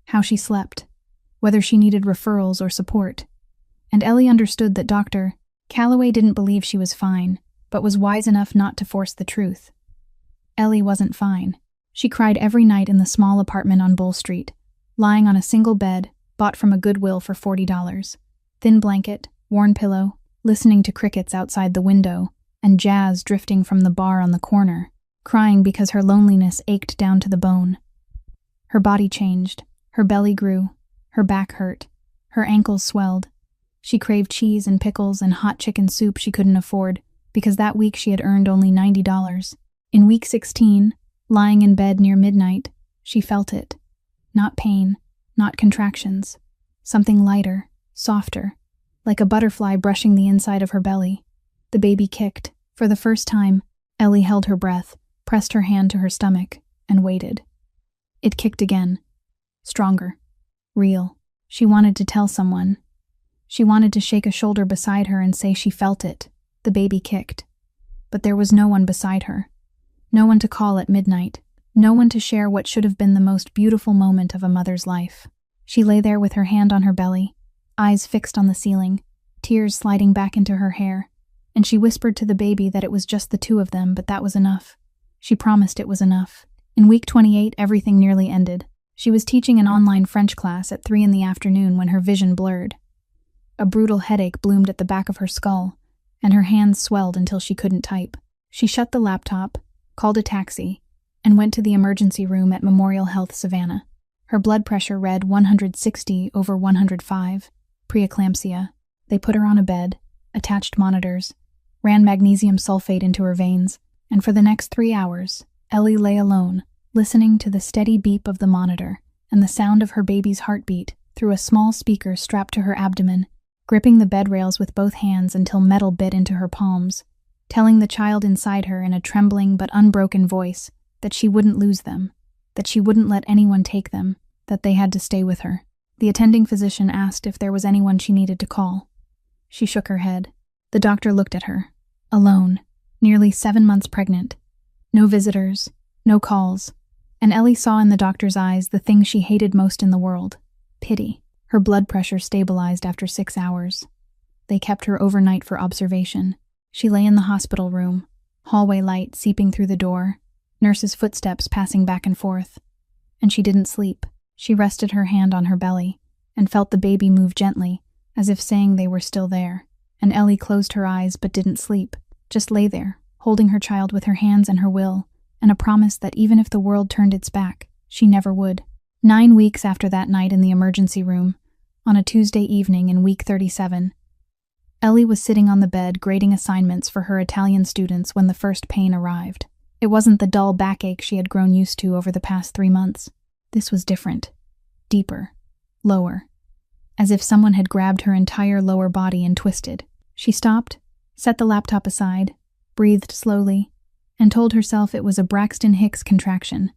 how she slept, whether she needed referrals or support. And Ellie understood that Dr. Calloway didn't believe she was fine, but was wise enough not to force the truth. Ellie wasn't fine. She cried every night in the small apartment on Bull Street, lying on a single bed, bought from a Goodwill for $40. Thin blanket, worn pillow, listening to crickets outside the window, and jazz drifting from the bar on the corner, crying because her loneliness ached down to the bone. Her body changed, her belly grew, her back hurt, her ankles swelled. She craved cheese and pickles and hot chicken soup she couldn't afford, because that week she had earned only $90. In week 16, lying in bed near midnight, she felt it. Not pain, not contractions. Something lighter, softer, like a butterfly brushing the inside of her belly. The baby kicked. For the first time, Ellie held her breath, pressed her hand to her stomach, and waited. It kicked again. Stronger. Real. She wanted to tell someone. She wanted to shake a shoulder beside her and say she felt it. The baby kicked. But there was no one beside her. No one to call at midnight. No one to share what should have been the most beautiful moment of a mother's life. She lay there with her hand on her belly, eyes fixed on the ceiling, tears sliding back into her hair, and she whispered to the baby that it was just the 2 of them, but that was enough. She promised it was enough. In week 28, everything nearly ended. She was teaching an online French class at 3 p.m. when her vision blurred. A brutal headache bloomed at the back of her skull, and her hands swelled until she couldn't type. She shut the laptop, called a taxi, and went to the emergency room at Memorial Health Savannah. Her blood pressure read 160/105, preeclampsia. They put her on a bed, attached monitors, ran magnesium sulfate into her veins, and for the next 3 hours, Ellie lay alone, listening to the steady beep of the monitor and the sound of her baby's heartbeat through a small speaker strapped to her abdomen, gripping the bed rails with both hands until metal bit into her palms, telling the child inside her in a trembling but unbroken voice that she wouldn't lose them, that she wouldn't let anyone take them, that they had to stay with her. The attending physician asked if there was anyone she needed to call. She shook her head. The doctor looked at her. Alone, nearly 7 months pregnant. No visitors, no calls. And Ellie saw in the doctor's eyes the thing she hated most in the world: pity. Her blood pressure stabilized after 6 hours. They kept her overnight for observation. She lay in the hospital room, hallway light seeping through the door, nurses' footsteps passing back and forth. And she didn't sleep. She rested her hand on her belly and felt the baby move gently, as if saying they were still there. And Ellie closed her eyes but didn't sleep, just lay there, holding her child with her hands and her will, and a promise that even if the world turned its back, she never would. 9 weeks after that night in the emergency room, on a Tuesday evening in week 37, Ellie was sitting on the bed grading assignments for her Italian students when the first pain arrived. It wasn't the dull backache she had grown used to over the past 3 months. This was different. Deeper. Lower. As if someone had grabbed her entire lower body and twisted. She stopped, set the laptop aside, breathed slowly, and told herself it was a Braxton Hicks contraction,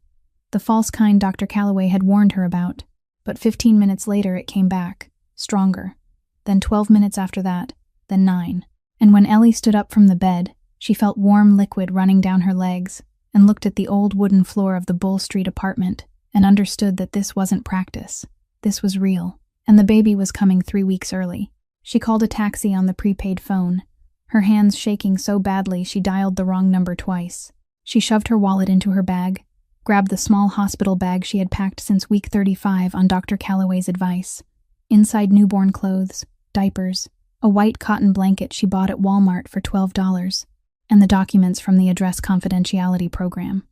the false kind Dr. Calloway had warned her about. But 15 minutes later it came back, stronger. Then 12 minutes after that, then 9. And when Ellie stood up from the bed, she felt warm liquid running down her legs and looked at the old wooden floor of the Bull Street apartment and understood that this wasn't practice. This was real, and the baby was coming 3 weeks early. She called a taxi on the prepaid phone, her hands shaking so badly she dialed the wrong number twice. She shoved her wallet into her bag, grabbed the small hospital bag she had packed since week 35 on Dr. Calloway's advice. Inside newborn clothes, diapers, a white cotton blanket she bought at Walmart for $12, and the documents from the address confidentiality program.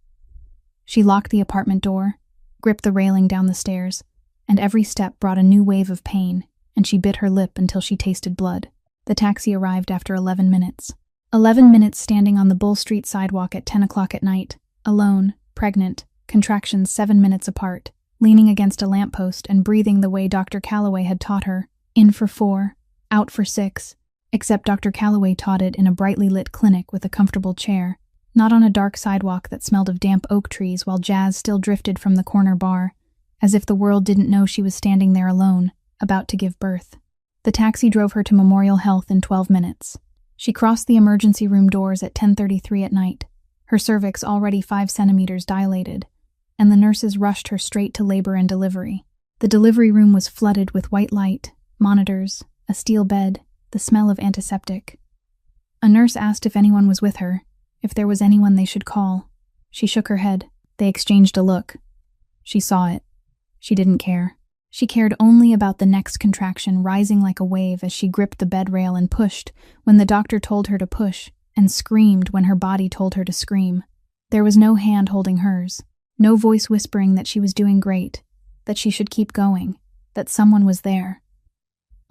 She locked the apartment door, gripped the railing down the stairs, and every step brought a new wave of pain, and she bit her lip until she tasted blood. The taxi arrived after 11 minutes. 11 minutes standing on the Bull Street sidewalk at 10 o'clock at night, alone, pregnant, contractions 7 minutes apart, leaning against a lamppost and breathing the way Dr. Calloway had taught her, in for 4, out for 6, except Dr. Calloway taught it in a brightly lit clinic with a comfortable chair, not on a dark sidewalk that smelled of damp oak trees while jazz still drifted from the corner bar, as if the world didn't know she was standing there alone, about to give birth. The taxi drove her to Memorial Health in 12 minutes. She crossed the emergency room doors at 10:33 at night, her cervix already 5 centimeters dilated, and the nurses rushed her straight to labor and delivery. The delivery room was flooded with white light, monitors, a steel bed, the smell of antiseptic. A nurse asked if anyone was with her, if there was anyone they should call. She shook her head. They exchanged a look. She saw it. She didn't care. She cared only about the next contraction rising like a wave as she gripped the bed rail and pushed when the doctor told her to push, and screamed when her body told her to scream. There was no hand holding hers, no voice whispering that she was doing great, that she should keep going, that someone was there.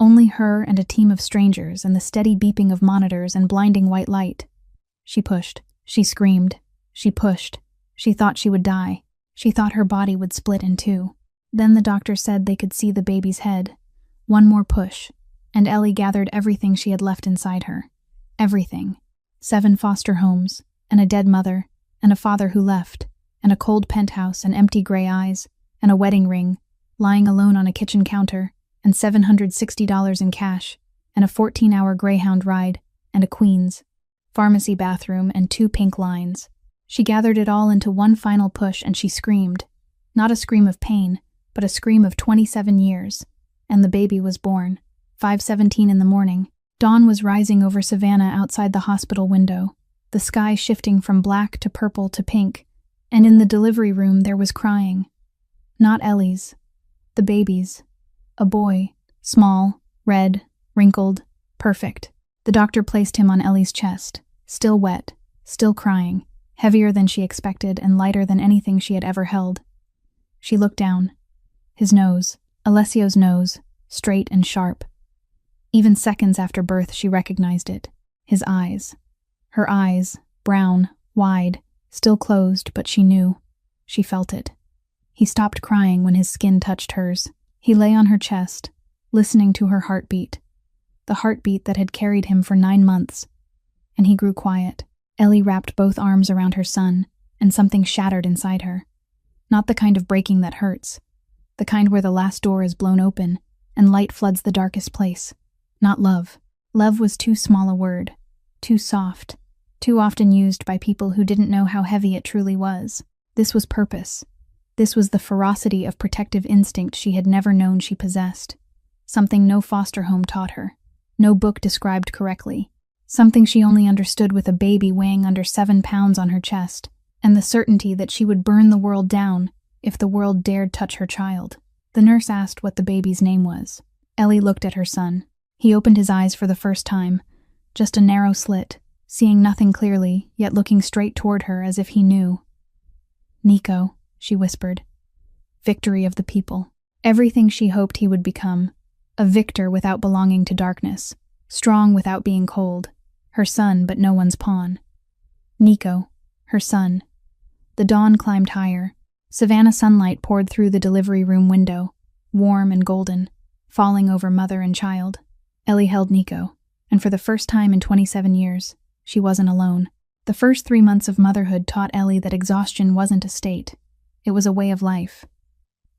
Only her and a team of strangers and the steady beeping of monitors and blinding white light. She pushed. She screamed. She pushed. She thought she would die. She thought her body would split in 2. Then the doctor said they could see the baby's head. One more push, and Ellie gathered everything she had left inside her. Everything. 7 foster homes, and a dead mother, and a father who left, and a cold penthouse and empty gray eyes, and a wedding ring, lying alone on a kitchen counter, and $760 in cash, and a 14-hour Greyhound ride, and a Queen's pharmacy bathroom, and 2 pink lines. She gathered it all into one final push, and she screamed. Not a scream of pain, but a scream of 27 years. And the baby was born. 5:17 in the morning. Dawn was rising over Savannah outside the hospital window, the sky shifting from black to purple to pink, and in the delivery room there was crying. Not Ellie's. The baby's. A boy. Small, red, wrinkled, perfect. The doctor placed him on Ellie's chest, still wet, still crying, heavier than she expected and lighter than anything she had ever held. She looked down. His nose, Alessio's nose, straight and sharp. Even seconds after birth she recognized it. His eyes. Her eyes, brown, wide, still closed, but she knew. She felt it. He stopped crying when his skin touched hers. He lay on her chest, listening to her heartbeat. The heartbeat that had carried him for 9 months. And he grew quiet. Ellie wrapped both arms around her son, and something shattered inside her. Not the kind of breaking that hurts. The kind where the last door is blown open and light floods the darkest place. Not love. Love was too small a word, too soft, too often used by people who didn't know how heavy it truly was. This was purpose. This was the ferocity of protective instinct she had never known she possessed. Something no foster home taught her, no book described correctly. Something she only understood with a baby weighing under 7 pounds on her chest, and the certainty that she would burn the world down if the world dared touch her child. The nurse asked what the baby's name was. Ellie looked at her son. He opened his eyes for the first time, just a narrow slit, seeing nothing clearly, yet looking straight toward her as if he knew. "Nico," she whispered. Victory of the people. Everything she hoped he would become. A victor without belonging to darkness. Strong without being cold. Her son, but no one's pawn. Nico, her son. The dawn climbed higher. Savannah sunlight poured through the delivery room window, warm and golden, falling over mother and child. Ellie held Nico, and for the first time in 27 years, she wasn't alone. The first 3 months of motherhood taught Ellie that exhaustion wasn't a state. It was a way of life.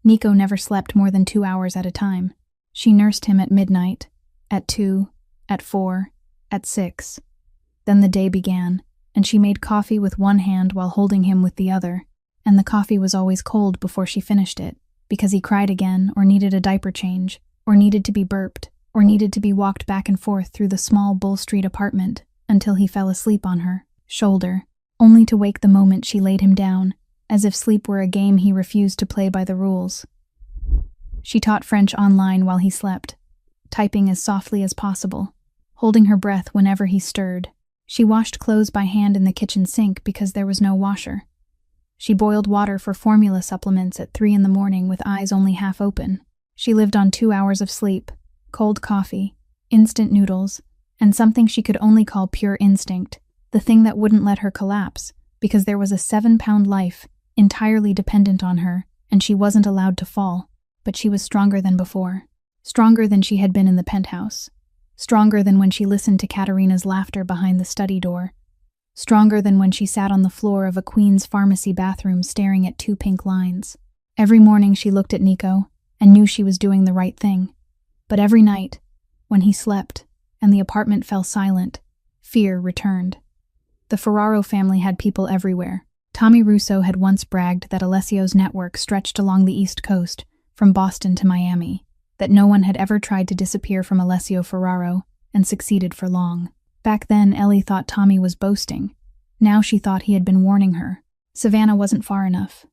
Nico never slept more than 2 hours at a time. She nursed him at midnight, at 2, at 4, at 6. Then the day began, and she made coffee with one hand while holding him with the other, and the coffee was always cold before she finished it, because he cried again, or needed a diaper change, or needed to be burped, or needed to be walked back and forth through the small Bull Street apartment until he fell asleep on her shoulder, only to wake the moment she laid him down, as if sleep were a game he refused to play by the rules. She taught French online while he slept, typing as softly as possible, holding her breath whenever he stirred. She washed clothes by hand in the kitchen sink because there was no washer. She boiled water for formula supplements at 3 a.m. with eyes only half open. She lived on 2 hours of sleep, cold coffee, instant noodles, and something she could only call pure instinct, the thing that wouldn't let her collapse, because there was a 7-pound life entirely dependent on her, and she wasn't allowed to fall. But she was stronger than before, stronger than she had been in the penthouse, stronger than when she listened to Katerina's laughter behind the study door, stronger than when she sat on the floor of a Queen's Pharmacy bathroom staring at 2 pink lines. Every morning she looked at Nico and knew she was doing the right thing. But every night, when he slept and the apartment fell silent, fear returned. The Ferraro family had people everywhere. Tommy Russo had once bragged that Alessio's network stretched along the East Coast, from Boston to Miami, that no one had ever tried to disappear from Alessio Ferraro and succeeded for long. Back then, Ellie thought Tommy was boasting. Now she thought he had been warning her. Savannah wasn't far enough.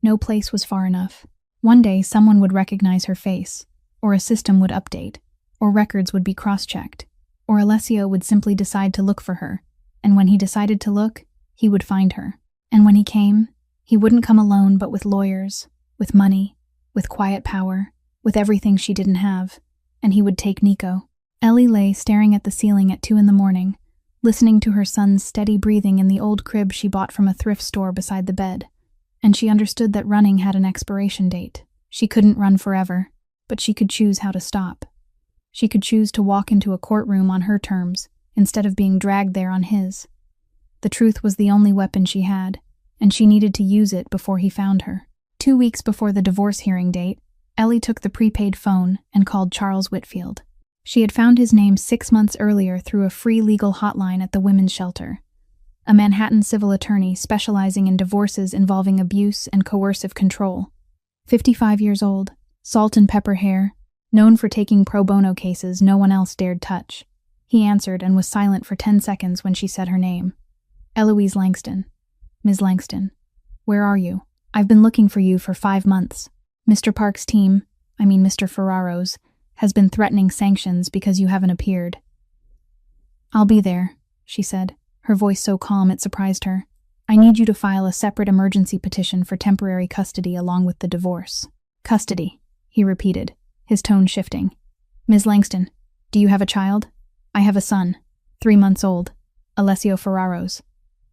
No place was far enough. One day, someone would recognize her face, or a system would update, or records would be cross-checked, or Alessio would simply decide to look for her, and when he decided to look, he would find her. And when he came, he wouldn't come alone but with lawyers, with money, with quiet power, with everything she didn't have, and he would take Nico. Ellie lay staring at the ceiling at 2 a.m, listening to her son's steady breathing in the old crib she bought from a thrift store beside the bed, and she understood that running had an expiration date. She couldn't run forever, but she could choose how to stop. She could choose to walk into a courtroom on her terms, instead of being dragged there on his. The truth was the only weapon she had, and she needed to use it before he found her. 2 weeks before the divorce hearing date, Ellie took the prepaid phone and called Charles Whitfield. She had found his name 6 months earlier through a free legal hotline at the women's shelter. A Manhattan civil attorney specializing in divorces involving abuse and coercive control. 55 years old, salt and pepper hair, known for taking pro bono cases no one else dared touch. He answered and was silent for 10 seconds when she said her name. Eloise Langston. Ms. Langston. Where are you? I've been looking for you for 5 months. Mr. Park's team, Mr. Ferraro's, has been threatening sanctions because you haven't appeared. I'll be there, she said, her voice so calm it surprised her. I need you to file a separate emergency petition for temporary custody along with the divorce. Custody, he repeated, his tone shifting. Ms. Langston, do you have a child? I have a son, 3 months old, Alessio Ferraro's.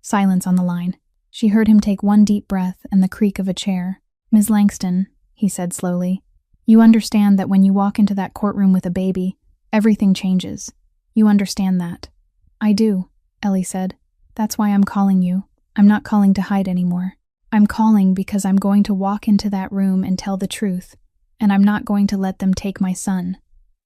Silence on the line. She heard him take one deep breath and the creak of a chair. Ms. Langston, he said slowly, you understand that when you walk into that courtroom with a baby, everything changes. You understand that. I do, Ellie said. That's why I'm calling you. I'm not calling to hide anymore. I'm calling because I'm going to walk into that room and tell the truth, and I'm not going to let them take my son.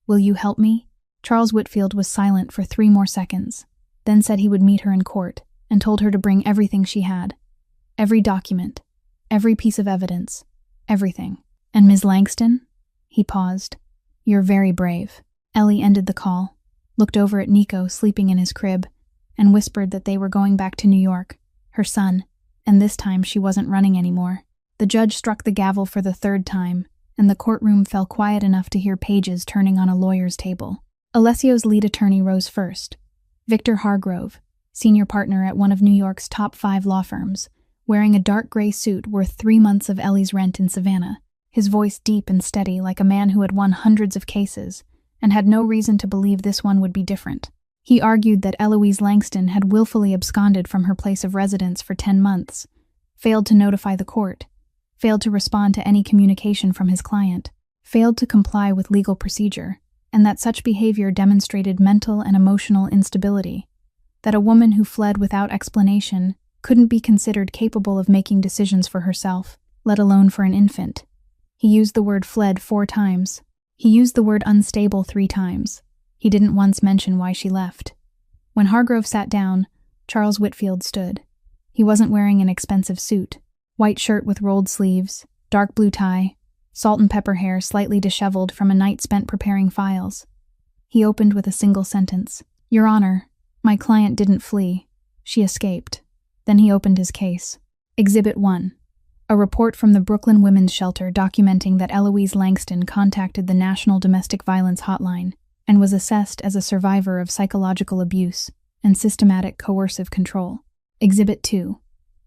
Will you help me?" Charles Whitfield was silent for 3 more seconds, then said he would meet her in court, and told her to bring everything she had. Every document, every piece of evidence, everything. "And Ms. Langston?" He paused. "You're very brave." Ellie ended the call, looked over at Nico sleeping in his crib, and whispered that they were going back to New York, her son, and this time she wasn't running anymore. The judge struck the gavel for the 3rd time, and the courtroom fell quiet enough to hear pages turning on a lawyer's table. Alessio's lead attorney rose first. Victor Hargrove, senior partner at one of New York's top 5 law firms, wearing a dark gray suit worth 3 months of Ellie's rent in Savannah, his voice deep and steady like a man who had won hundreds of cases and had no reason to believe this one would be different. He argued that Eloise Langston had willfully absconded from her place of residence for 10 months, failed to notify the court, failed to respond to any communication from his client, failed to comply with legal procedure, and that such behavior demonstrated mental and emotional instability, that a woman who fled without explanation couldn't be considered capable of making decisions for herself, let alone for an infant. He used the word fled 4 times. He used the word unstable 3 times. He didn't once mention why she left. When Hargrove sat down, Charles Whitfield stood. He wasn't wearing an expensive suit. White shirt with rolled sleeves, dark blue tie, salt and pepper hair slightly disheveled from a night spent preparing files. He opened with a single sentence. "Your Honor, my client didn't flee. She escaped." Then he opened his case. Exhibit 1. A report from the Brooklyn Women's Shelter documenting that Eloise Langston contacted the National Domestic Violence Hotline and was assessed as a survivor of psychological abuse and systematic coercive control. Exhibit 2.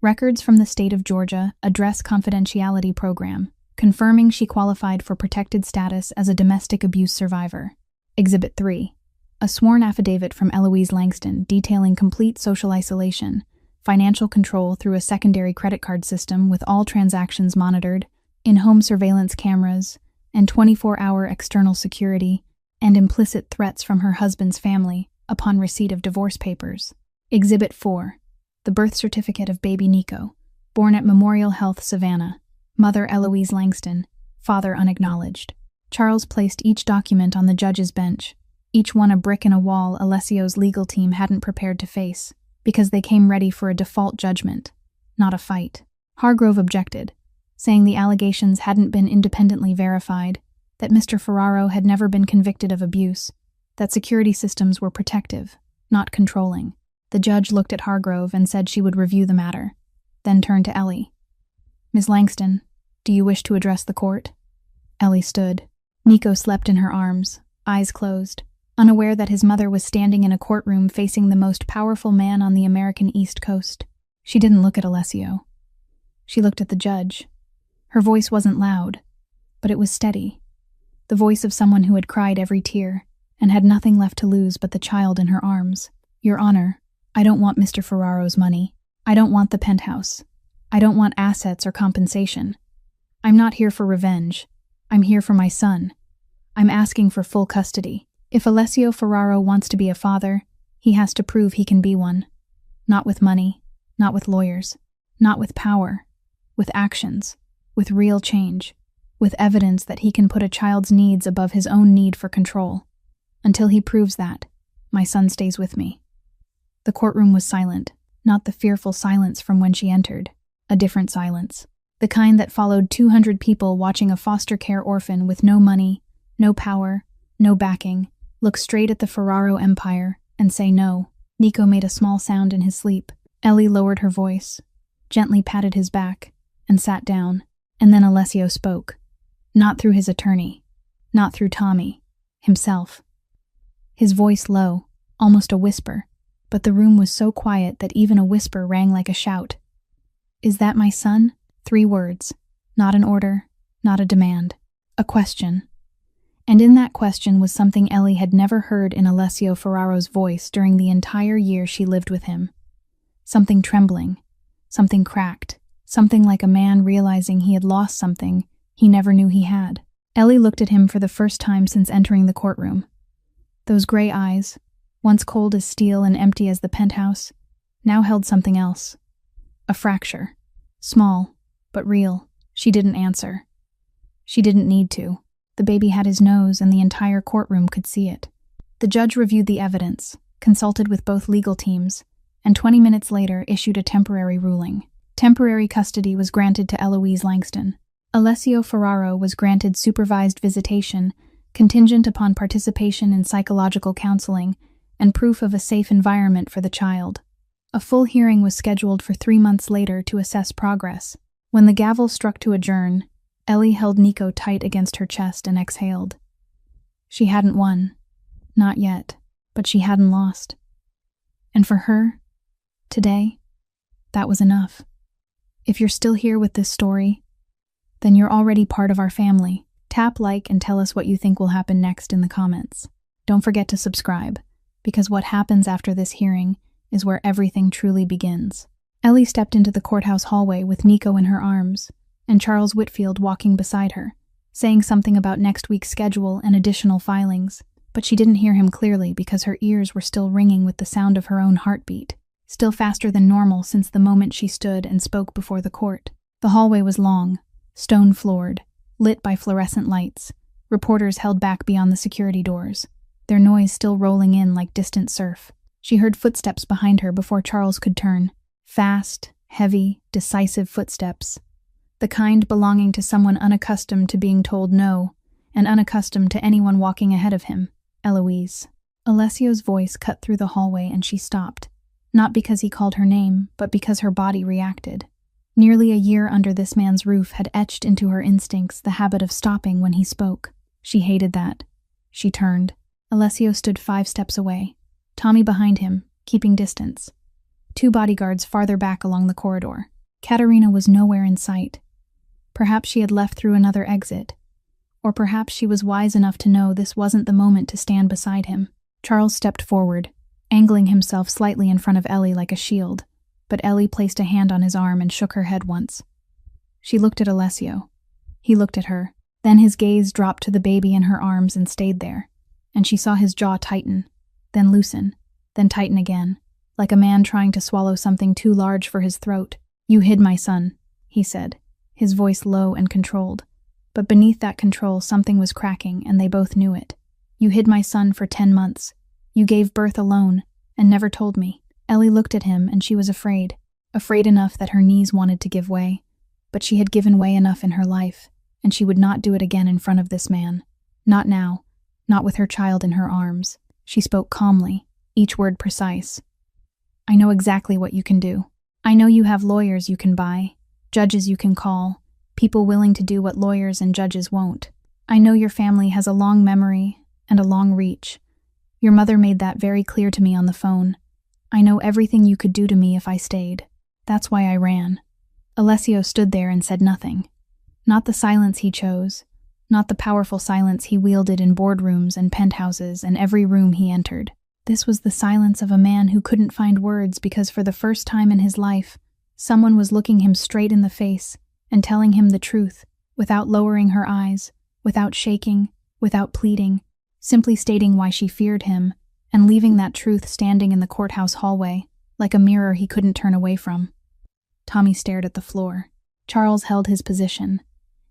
Records from the state of Georgia Address Confidentiality Program, confirming she qualified for protected status as a domestic abuse survivor. Exhibit 3. A sworn affidavit from Eloise Langston detailing complete social isolation, financial control through a secondary credit card system with all transactions monitored, in-home surveillance cameras, and 24-hour external security, and implicit threats from her husband's family upon receipt of divorce papers. Exhibit 4. The birth certificate of baby Nico, born at Memorial Health, Savannah. Mother Eloise Langston, father unacknowledged. Charles placed each document on the judge's bench, each one a brick in a wall Alessio's legal team hadn't prepared to face, because they came ready for a default judgment, not a fight. Hargrove objected, saying the allegations hadn't been independently verified, that Mr. Ferraro had never been convicted of abuse, that security systems were protective, not controlling. The judge looked at Hargrove and said she would review the matter, then turned to Ellie. "Ms. Langston, do you wish to address the court?" Ellie stood. Nico slept in her arms, eyes closed, unaware that his mother was standing in a courtroom facing the most powerful man on the American East Coast. She didn't look at Alessio. She looked at the judge. Her voice wasn't loud, but it was steady. The voice of someone who had cried every tear and had nothing left to lose but the child in her arms. "Your Honor, I don't want Mr. Ferraro's money. I don't want the penthouse. I don't want assets or compensation. I'm not here for revenge. I'm here for my son. I'm asking for full custody. If Alessio Ferraro wants to be a father, he has to prove he can be one. Not with money, not with lawyers, not with power, with actions, with real change, with evidence that he can put a child's needs above his own need for control. Until he proves that, my son stays with me." The courtroom was silent, not the fearful silence from when she entered, a different silence. The kind that followed 200 people watching a foster care orphan with no money, no power, no backing, look straight at the Ferraro empire and say no. Nico made a small sound in his sleep. Ellie lowered her voice, gently patted his back, and sat down, and then Alessio spoke. Not through his attorney, not through Tommy, himself. His voice low, almost a whisper, but the room was so quiet that even a whisper rang like a shout. "Is that my son?" 3 words, not an order, not a demand, a question. And in that question was something Ellie had never heard in Alessio Ferraro's voice during the entire year she lived with him. Something trembling, something cracked, something like a man realizing he had lost something he never knew he had. Ellie looked at him for the first time since entering the courtroom. Those gray eyes, once cold as steel and empty as the penthouse, now held something else. A fracture. Small, but real. She didn't answer. She didn't need to. The baby had his nose and the entire courtroom could see it. The judge reviewed the evidence, consulted with both legal teams, and 20 minutes later issued a temporary ruling. Temporary custody was granted to Eloise Langston. Alessio Ferraro was granted supervised visitation, contingent upon participation in psychological counseling and proof of a safe environment for the child. A full hearing was scheduled for 3 months later to assess progress. When the gavel struck to adjourn, Ellie held Nico tight against her chest and exhaled. She hadn't won. Not yet, but she hadn't lost. And for her, today, that was enough. If you're still here with this story, then you're already part of our family. Tap like and tell us what you think will happen next in the comments. Don't forget to subscribe, because what happens after this hearing is where everything truly begins. Ellie stepped into the courthouse hallway with Nico in her arms, and Charles Whitfield walking beside her, saying something about next week's schedule and additional filings, but she didn't hear him clearly because her ears were still ringing with the sound of her own heartbeat, still faster than normal since the moment she stood and spoke before the court. The hallway was long, stone-floored, lit by fluorescent lights, reporters held back beyond the security doors, their noise still rolling in like distant surf. She heard footsteps behind her before Charles could turn. Fast, heavy, decisive footsteps. The kind belonging to someone unaccustomed to being told no, and unaccustomed to anyone walking ahead of him. Eloise. Alessio's voice cut through the hallway and she stopped, not because he called her name, but because her body reacted. Nearly a year under this man's roof had etched into her instincts the habit of stopping when he spoke. She hated that. She turned. Alessio stood 5 steps away, Tommy behind him, keeping distance. 2 bodyguards farther back along the corridor. Katerina was nowhere in sight. Perhaps she had left through another exit, or perhaps she was wise enough to know this wasn't the moment to stand beside him. Charles stepped forward, angling himself slightly in front of Ellie like a shield, but Ellie placed a hand on his arm and shook her head once. She looked at Alessio. He looked at her. Then his gaze dropped to the baby in her arms and stayed there, and she saw his jaw tighten, then loosen, then tighten again, like a man trying to swallow something too large for his throat. "You hid my son," he said, his voice low and controlled. But beneath that control something was cracking, and they both knew it. "You hid my son for 10 months. You gave birth alone, and never told me." Ellie looked at him, and she was afraid enough that her knees wanted to give way. But she had given way enough in her life, and she would not do it again in front of this man. Not now, not with her child in her arms. She spoke calmly, each word precise. "I know exactly what you can do. I know you have lawyers you can buy, judges you can call, people willing to do what lawyers and judges won't. I know your family has a long memory and a long reach. Your mother made that very clear to me on the phone. I know everything you could do to me if I stayed. That's why I ran." Alessio stood there and said nothing. Not the silence he chose, not the powerful silence he wielded in boardrooms and penthouses and every room he entered. This was the silence of a man who couldn't find words because for the first time in his life, someone was looking him straight in the face and telling him the truth, without lowering her eyes, without shaking, without pleading, simply stating why she feared him, and leaving that truth standing in the courthouse hallway, like a mirror he couldn't turn away from. Tommy stared at the floor. Charles held his position,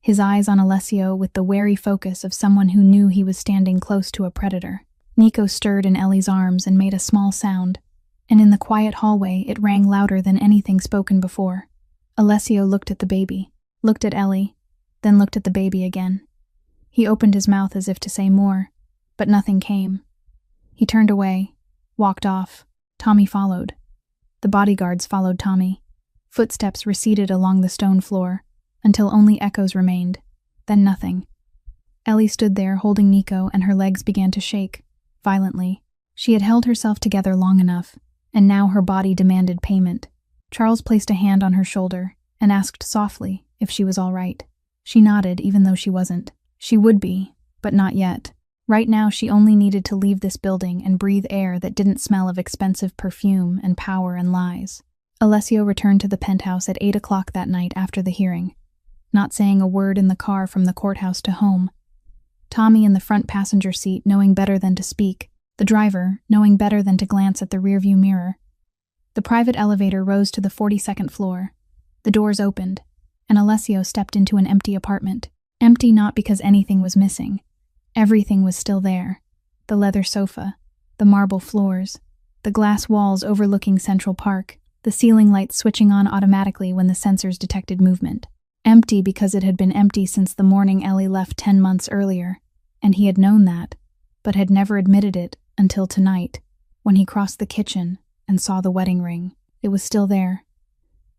his eyes on Alessio with the wary focus of someone who knew he was standing close to a predator. Nico stirred in Ellie's arms and made a small sound, and in the quiet hallway it rang louder than anything spoken before. Alessio looked at the baby, looked at Ellie, then looked at the baby again. He opened his mouth as if to say more, but nothing came. He turned away, walked off. Tommy followed. The bodyguards followed Tommy. Footsteps receded along the stone floor, until only echoes remained, then nothing. Ellie stood there holding Nico, and her legs began to shake, violently. She had held herself together long enough, and now her body demanded payment. Charles placed a hand on her shoulder and asked softly if she was all right. She nodded, even though she wasn't. She would be, but not yet. Right now she only needed to leave this building and breathe air that didn't smell of expensive perfume and power and lies. Alessio returned to the penthouse at 8 o'clock that night after the hearing, not saying a word in the car from the courthouse to home. Tommy in the front passenger seat knowing better than to speak, the driver knowing better than to glance at the rearview mirror. The private elevator rose to the 42nd floor. The doors opened, and Alessio stepped into an empty apartment. Empty not because anything was missing. Everything was still there. The leather sofa, the marble floors, the glass walls overlooking Central Park, the ceiling lights switching on automatically when the sensors detected movement. Empty because it had been empty since the morning Ellie left 10 months earlier, and he had known that, but had never admitted it until tonight, when he crossed the kitchen and saw the wedding ring. It was still there,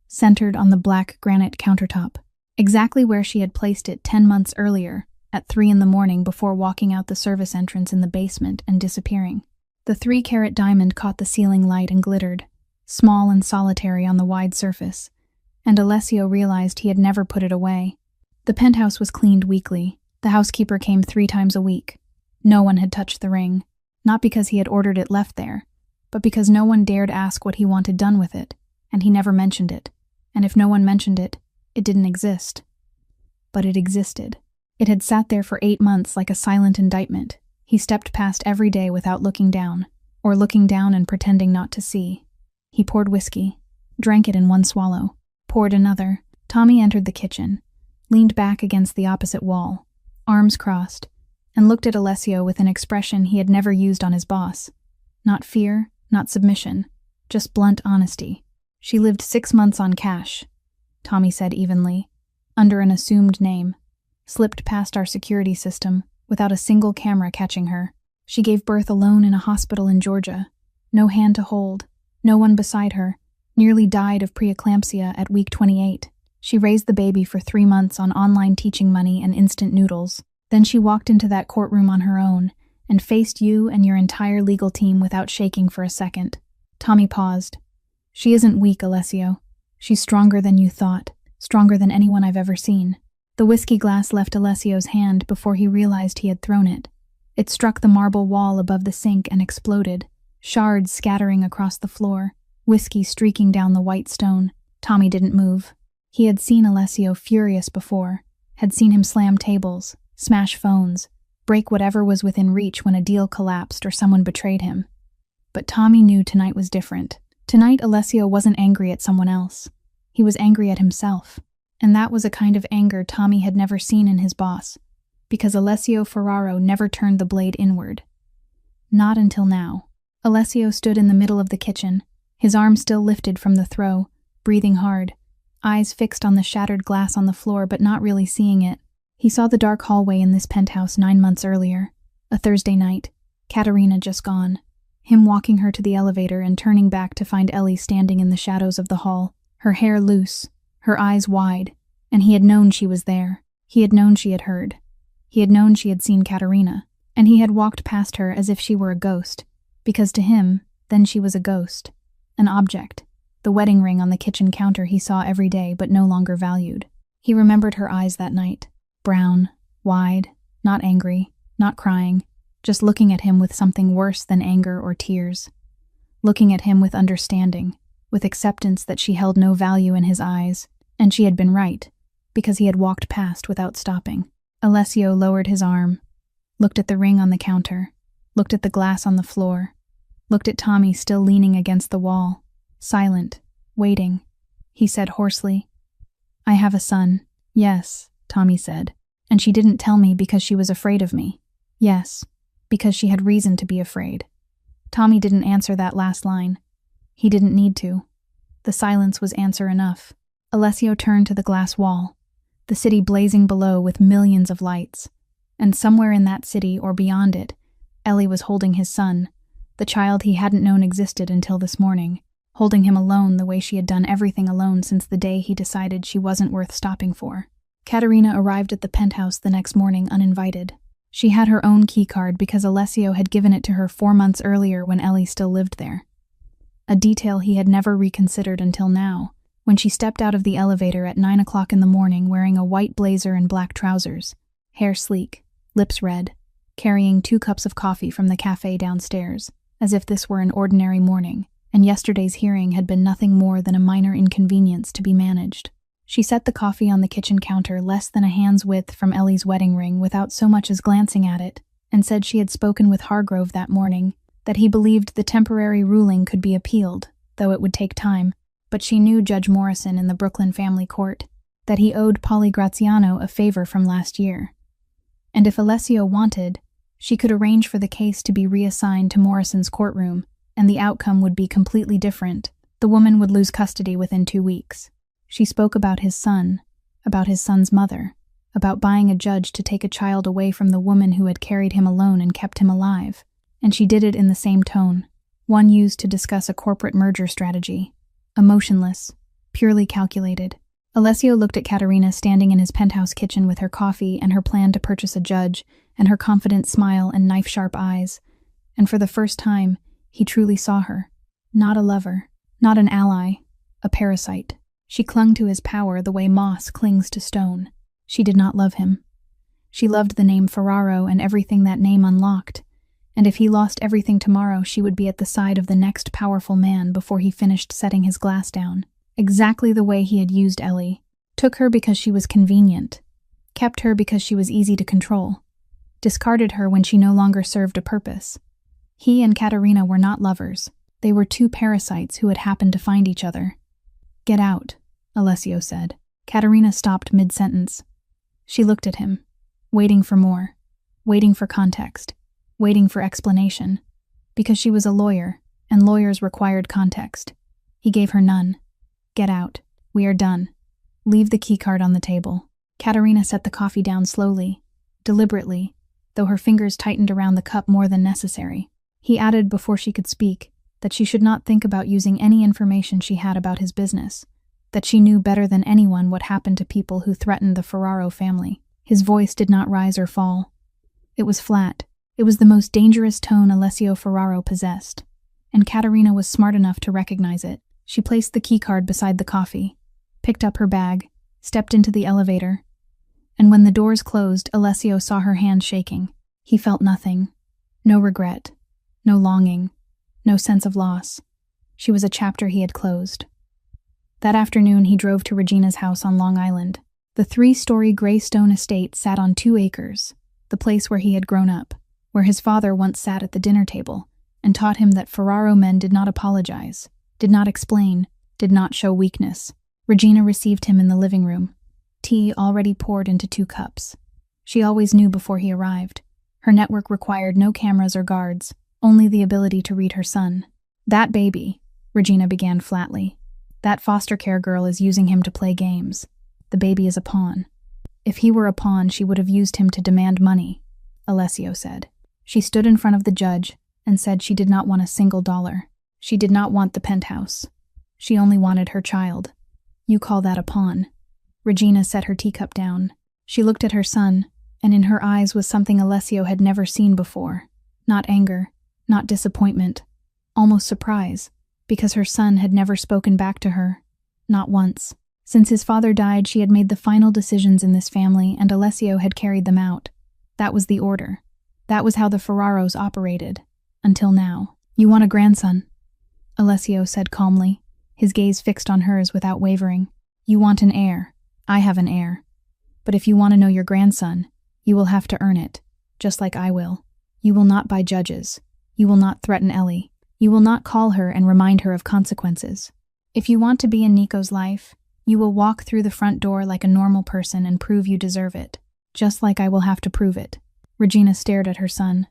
centered on the black granite countertop, exactly where she had placed it 10 months earlier, at 3 a.m. before walking out the service entrance in the basement and disappearing. The 3-carat diamond caught the ceiling light and glittered, small and solitary on the wide surface, and Alessio realized he had never put it away. The penthouse was cleaned weekly. The housekeeper came 3 times a week. No one had touched the ring, not because he had ordered it left there, but because no one dared ask what he wanted done with it, and he never mentioned it. And if no one mentioned it, it didn't exist. But it existed. It had sat there for 8 months like a silent indictment. He stepped past every day without looking down, or looking down and pretending not to see. He poured whiskey, drank it in one swallow, poured another. Tommy entered the kitchen, leaned back against the opposite wall, arms crossed, and looked at Alessio with an expression he had never used on his boss. Not fear, not submission, just blunt honesty. She lived 6 months on cash, Tommy said evenly, under an assumed name, slipped past our security system without a single camera catching her. She gave birth alone in a hospital in Georgia, no hand to hold, no one beside her, nearly died of preeclampsia at week 28. She raised the baby for 3 months on online teaching money and instant noodles. Then she walked into that courtroom on her own and faced you and your entire legal team without shaking for a second. Tommy paused. She isn't weak, Alessio. She's stronger than you thought, stronger than anyone I've ever seen. The whiskey glass left Alessio's hand before he realized he had thrown it. It struck the marble wall above the sink and exploded, shards scattering across the floor, whiskey streaking down the white stone. Tommy didn't move. He had seen Alessio furious before, had seen him slam tables, smash phones, break whatever was within reach when a deal collapsed or someone betrayed him. But Tommy knew tonight was different. Tonight, Alessio wasn't angry at someone else. He was angry at himself. And that was a kind of anger Tommy had never seen in his boss, because Alessio Ferraro never turned the blade inward. Not until now. Alessio stood in the middle of the kitchen, his arm still lifted from the throw, breathing hard, eyes fixed on the shattered glass on the floor but not really seeing it. He saw the dark hallway in this penthouse 9 months earlier, a Thursday night, Katerina just gone, him walking her to the elevator and turning back to find Ellie standing in the shadows of the hall, her hair loose, her eyes wide, and he had known she was there. He had known she had heard. He had known she had seen Katerina, and he had walked past her as if she were a ghost, because to him, then she was a ghost, an object, the wedding ring on the kitchen counter he saw every day but no longer valued. He remembered her eyes that night, brown, wide, not angry, not crying, just looking at him with something worse than anger or tears, looking at him with understanding, with acceptance that she held no value in his eyes, and she had been right, because he had walked past without stopping. Alessio lowered his arm, looked at the ring on the counter, looked at the glass on the floor, looked at Tommy still leaning against the wall, silent, waiting. He said hoarsely, "I have a son." "Yes," Tommy said, "and she didn't tell me because she was afraid of me." "Yes, because she had reason to be afraid." Tommy didn't answer that last line. He didn't need to. The silence was answer enough. Alessio turned to the glass wall, the city blazing below with millions of lights. And somewhere in that city, or beyond it, Ellie was holding his son, the child he hadn't known existed until this morning, holding him alone the way she had done everything alone since the day he decided she wasn't worth stopping for. Katerina arrived at the penthouse the next morning uninvited. She had her own keycard because Alessio had given it to her 4 months earlier when Ellie still lived there. A detail he had never reconsidered until now, when she stepped out of the elevator at 9 o'clock in the morning wearing a white blazer and black trousers, hair sleek, lips red, carrying 2 cups of coffee from the cafe downstairs, as if this were an ordinary morning, and yesterday's hearing had been nothing more than a minor inconvenience to be managed. She set the coffee on the kitchen counter less than a hand's width from Ellie's wedding ring without so much as glancing at it, and said she had spoken with Hargrove that morning, that he believed the temporary ruling could be appealed, though it would take time, but she knew Judge Morrison in the Brooklyn family court. that he owed Polly Graziano a favor from last year. And if Alessio wanted, she could arrange for the case to be reassigned to Morrison's courtroom, and the outcome would be completely different. The woman would lose custody within 2 weeks. She spoke about his son, about his son's mother, about buying a judge to take a child away from the woman who had carried him alone and kept him alive. And she did it in the same tone, one used to discuss a corporate merger strategy. Emotionless, purely calculated. Alessio looked at Caterina standing in his penthouse kitchen with her coffee and her plan to purchase a judge, and her confident smile and knife-sharp eyes. And for the first time, he truly saw her. Not a lover, not an ally, a parasite. She clung to his power the way moss clings to stone. She did not love him. She loved the name Ferraro and everything that name unlocked, and if he lost everything tomorrow, she would be at the side of the next powerful man before he finished setting his glass down. Exactly the way he had used Ellie. Took her because she was convenient. Kept her because she was easy to control. Discarded her when she no longer served a purpose. He and Caterina were not lovers. They were two parasites who had happened to find each other. "Get out," Alessio said. Caterina stopped mid-sentence. She looked at him, waiting for more, waiting for context, waiting for explanation, because she was a lawyer, and lawyers required context. He gave her none. "Get out. We are done. Leave the keycard on the table." Caterina set the coffee down slowly, deliberately, though her fingers tightened around the cup more than necessary. He added before she could speak that she should not think about using any information she had about his business, that she knew better than anyone what happened to people who threatened the Ferraro family. His voice did not rise or fall. It was flat. It was the most dangerous tone Alessio Ferraro possessed, and Caterina was smart enough to recognize it. She placed the keycard beside the coffee, picked up her bag, stepped into the elevator, and when the doors closed, Alessio saw her hand shaking. He felt nothing. No regret. No longing. No sense of loss. She was a chapter he had closed. That afternoon, he drove to Regina's house on Long Island. The 3-story gray stone estate sat on 2 acres, the place where he had grown up, where his father once sat at the dinner table and taught him that Ferraro men did not apologize, did not explain, did not show weakness. Regina received him in the living room, tea already poured into 2 cups. She always knew before he arrived. Her network required no cameras or guards, only the ability to read her son. "That baby," Regina began flatly. "That foster care girl is using him to play games. The baby is a pawn." "If he were a pawn, she would have used him to demand money," Alessio said. She stood in front of the judge and said she did not want a single dollar. She did not want the penthouse. She only wanted her child. "You call that a pawn?" Regina set her teacup down. She looked at her son, and in her eyes was something Alessio had never seen before. Not anger, not disappointment, almost surprise, because her son had never spoken back to her, not once. Since his father died, she had made the final decisions in this family, and Alessio had carried them out. That was the order. That was how the Ferraros operated. Until now. "You want a grandson," Alessio said calmly, his gaze fixed on hers without wavering. "You want an heir. I have an heir. But if you want to know your grandson, you will have to earn it, just like I will. You will not buy judges. You will not threaten Ellie. You will not call her and remind her of consequences. If you want to be in Nico's life, you will walk through the front door like a normal person and prove you deserve it, just like I will have to prove it." Regina stared at her son.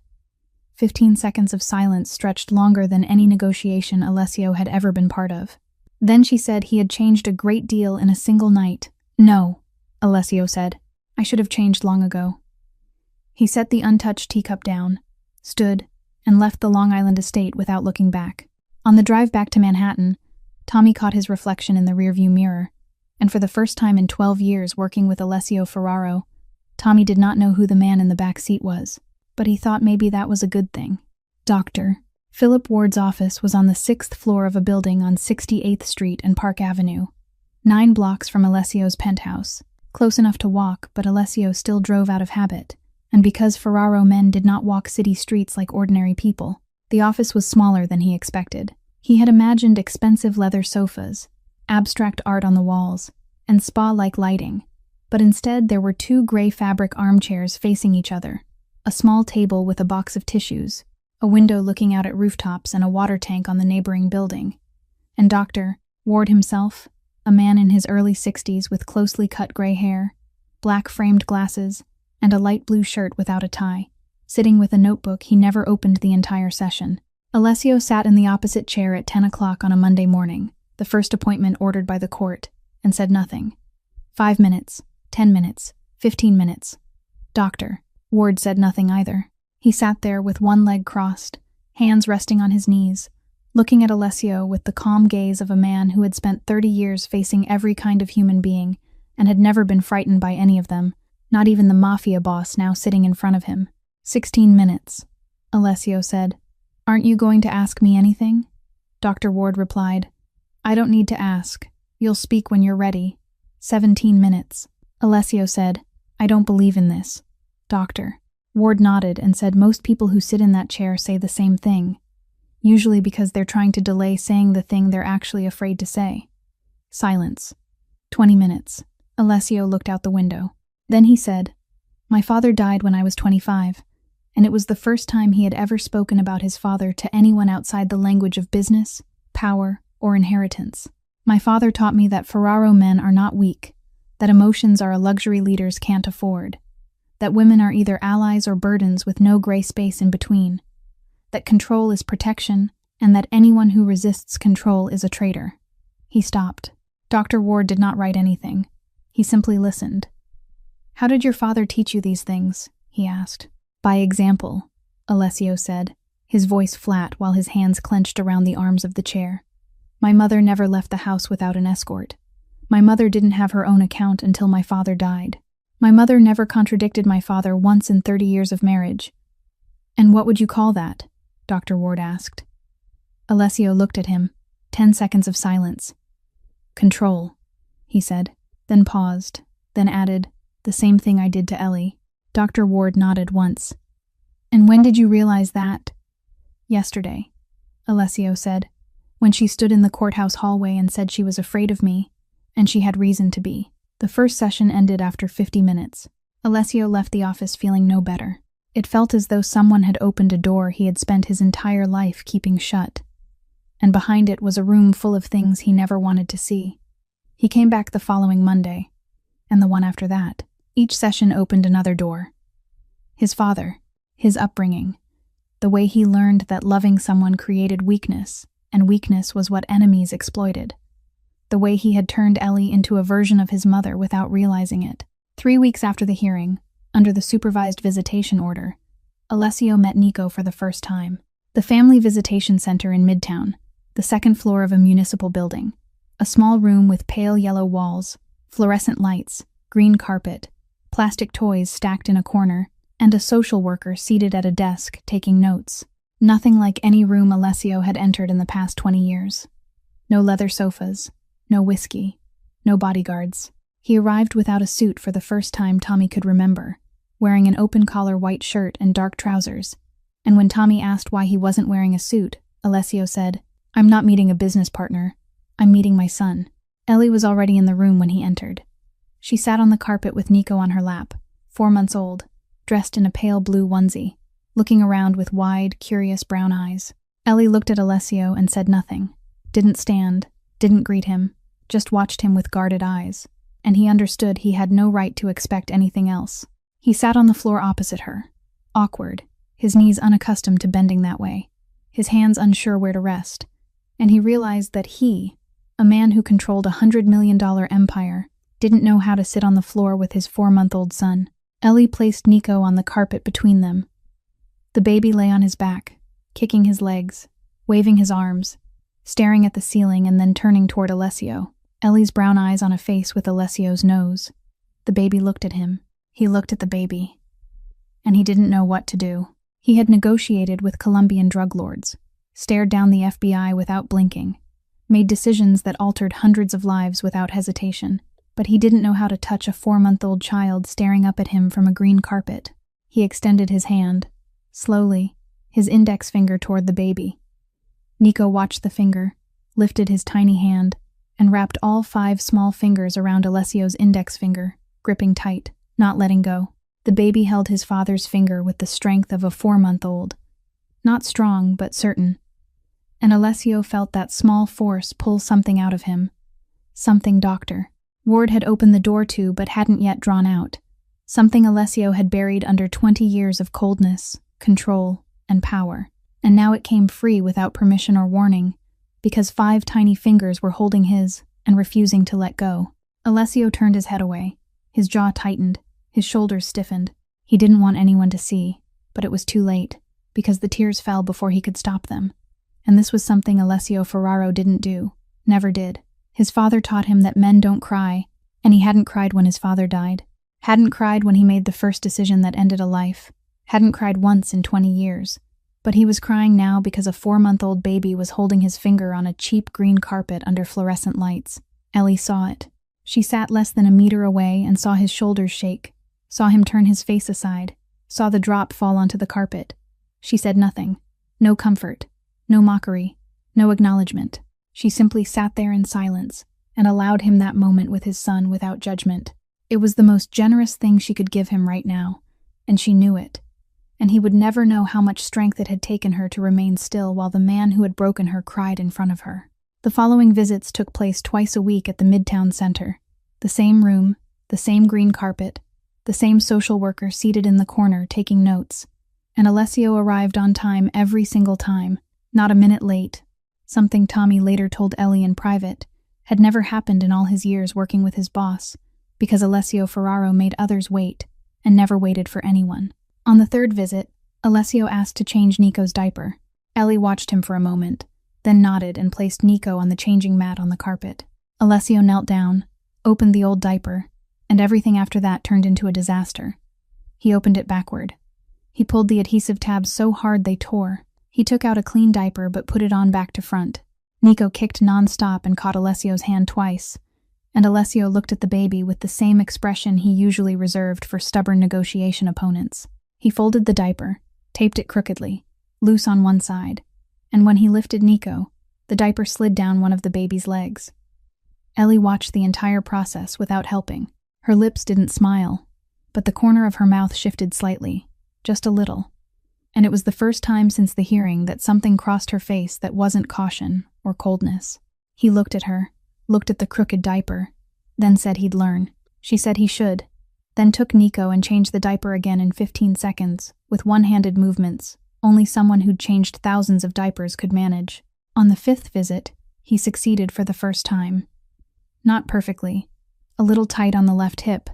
15 seconds of silence stretched longer than any negotiation Alessio had ever been part of. Then she said he had changed a great deal in a single night. "No," Alessio said. "I should have changed long ago." He set the untouched teacup down, stood, and left the Long Island estate without looking back. On the drive back to Manhattan, Tommy caught his reflection in the rearview mirror, and for the first time in 12 years working with Alessio Ferraro, Tommy did not know who the man in the back seat was, but he thought maybe that was a good thing. Dr. Philip Ward's office was on the 6th floor of a building on 68th Street and Park Avenue, 9 blocks from Alessio's penthouse, close enough to walk, but Alessio still drove out of habit. And because Ferraro men did not walk city streets like ordinary people, the office was smaller than he expected. He had imagined expensive leather sofas, abstract art on the walls, and spa-like lighting, but instead there were 2 gray fabric armchairs facing each other, a small table with a box of tissues, a window looking out at rooftops, and a water tank on the neighboring building. And Dr. Ward himself, a man in his early 60s with closely cut gray hair, black framed glasses, and a light blue shirt without a tie, sitting with a notebook he never opened the entire session. Alessio sat in the opposite chair at 10 o'clock on a Monday morning, the first appointment ordered by the court, and said nothing. 5 minutes, 10 minutes, 15 minutes. Doctor. Ward said nothing either. He sat there with one leg crossed, hands resting on his knees, looking at Alessio with the calm gaze of a man who had spent 30 years facing every kind of human being and had never been frightened by any of them, not even the Mafia boss now sitting in front of him. 16 minutes, Alessio said. Aren't you going to ask me anything? Dr. Ward replied. I don't need to ask. You'll speak when you're ready. 17 minutes. Alessio said, I don't believe in this. Doctor. Ward nodded and said most people who sit in that chair say the same thing, usually because they're trying to delay saying the thing they're actually afraid to say. Silence. 20 minutes. Alessio looked out the window. Then he said, My father died when I was 25, and it was the first time he had ever spoken about his father to anyone outside the language of business, power, or inheritance. My father taught me that Ferraro men are not weak, that emotions are a luxury leaders can't afford, that women are either allies or burdens with no gray space in between, that control is protection, and that anyone who resists control is a traitor. He stopped. Dr. Ward did not write anything. He simply listened. How did your father teach you these things? He asked. By example, Alessio said, his voice flat while his hands clenched around the arms of the chair. My mother never left the house without an escort. My mother didn't have her own account until my father died. My mother never contradicted my father once in 30 years of marriage. And what would you call that? Dr. Ward asked. Alessio looked at him. 10 seconds of silence. Control, he said, then paused, then added, the same thing I did to Ellie. Dr. Ward nodded once. And when did you realize that? Yesterday, Alessio said, when she stood in the courthouse hallway and said she was afraid of me, and she had reason to be. The first session ended after 50 minutes. Alessio left the office feeling no better. It felt as though someone had opened a door he had spent his entire life keeping shut, and behind it was a room full of things he never wanted to see. He came back the following Monday, and the one after that. Each session opened another door. His father, his upbringing, the way he learned that loving someone created weakness, and weakness was what enemies exploited. The way he had turned Ellie into a version of his mother without realizing it. 3 weeks after the hearing, under the supervised visitation order, Alessio met Nico for the first time. The Family Visitation Center in Midtown, the second floor of a municipal building. A small room with pale yellow walls, fluorescent lights, green carpet, plastic toys stacked in a corner, and a social worker seated at a desk taking notes. Nothing like any room Alessio had entered in the past 20 years. No leather sofas, no whiskey, no bodyguards. He arrived without a suit for the first time Tommy could remember, wearing an open-collar white shirt and dark trousers. And when Tommy asked why he wasn't wearing a suit, Alessio said, I'm not meeting a business partner. I'm meeting my son. Ellie was already in the room when he entered. She sat on the carpet with Nico on her lap, 4 months old, dressed in a pale blue onesie, looking around with wide, curious brown eyes. Ellie looked at Alessio and said nothing, didn't stand, didn't greet him, just watched him with guarded eyes, and he understood he had no right to expect anything else. He sat on the floor opposite her, awkward, his knees unaccustomed to bending that way, his hands unsure where to rest, and he realized that he, a man who controlled $100 million empire, didn't know how to sit on the floor with his 4-month-old son. Ellie placed Nico on the carpet between them. The baby lay on his back, kicking his legs, waving his arms, staring at the ceiling and then turning toward Alessio. Ellie's brown eyes on a face with Alessio's nose. The baby looked at him. He looked at the baby. And he didn't know what to do. He had negotiated with Colombian drug lords, stared down the FBI without blinking, made decisions that altered hundreds of lives without hesitation, but he didn't know how to touch a 4-month-old child staring up at him from a green carpet. He extended his hand, slowly, his index finger toward the baby. Nico watched the finger, lifted his tiny hand, and wrapped all 5 small fingers around Alessio's index finger, gripping tight, not letting go. The baby held his father's finger with the strength of a 4-month-old. Not strong, but certain. And Alessio felt that small force pull something out of him. Something Doctor Ward had opened the door to but hadn't yet drawn out. Something Alessio had buried under 20 years of coldness, control, and power. And now it came free without permission or warning, because 5 tiny fingers were holding his and refusing to let go. Alessio turned his head away. His jaw tightened, his shoulders stiffened. He didn't want anyone to see, but it was too late, because the tears fell before he could stop them. And this was something Alessio Ferraro didn't do, never did. His father taught him that men don't cry, and he hadn't cried when his father died. Hadn't cried when he made the first decision that ended a life. Hadn't cried once in 20 years. But he was crying now because a 4-month-old baby was holding his finger on a cheap green carpet under fluorescent lights. Ellie saw it. She sat less than a meter away and saw his shoulders shake, saw him turn his face aside, saw the drop fall onto the carpet. She said nothing. No comfort. No mockery. No acknowledgement. She simply sat there in silence and allowed him that moment with his son without judgment. It was the most generous thing she could give him right now, and she knew it. And he would never know how much strength it had taken her to remain still while the man who had broken her cried in front of her. The following visits took place twice a week at the Midtown Center. The same room, the same green carpet, the same social worker seated in the corner taking notes. And Alessio arrived on time every single time, not a minute late. Something Tommy later told Ellie in private had never happened in all his years working with his boss, because Alessio Ferraro made others wait and never waited for anyone. On the 3rd visit, Alessio asked to change Nico's diaper. Ellie watched him for a moment, then nodded and placed Nico on the changing mat on the carpet. Alessio knelt down, opened the old diaper, and everything after that turned into a disaster. He opened it backward. He pulled the adhesive tabs so hard they tore. He took out a clean diaper but put it on back to front. Nico kicked non-stop and caught Alessio's hand twice, and Alessio looked at the baby with the same expression he usually reserved for stubborn negotiation opponents. He folded the diaper, taped it crookedly, loose on one side, and when he lifted Nico, the diaper slid down one of the baby's legs. Ellie watched the entire process without helping. Her lips didn't smile, but the corner of her mouth shifted slightly, just a little. And it was the first time since the hearing that something crossed her face that wasn't caution or coldness. He looked at her, looked at the crooked diaper, then said he'd learn. She said he should, then took Nico and changed the diaper again in 15 seconds, with one-handed movements only someone who'd changed thousands of diapers could manage. On the 5th visit, he succeeded for the first time. Not perfectly, a little tight on the left hip,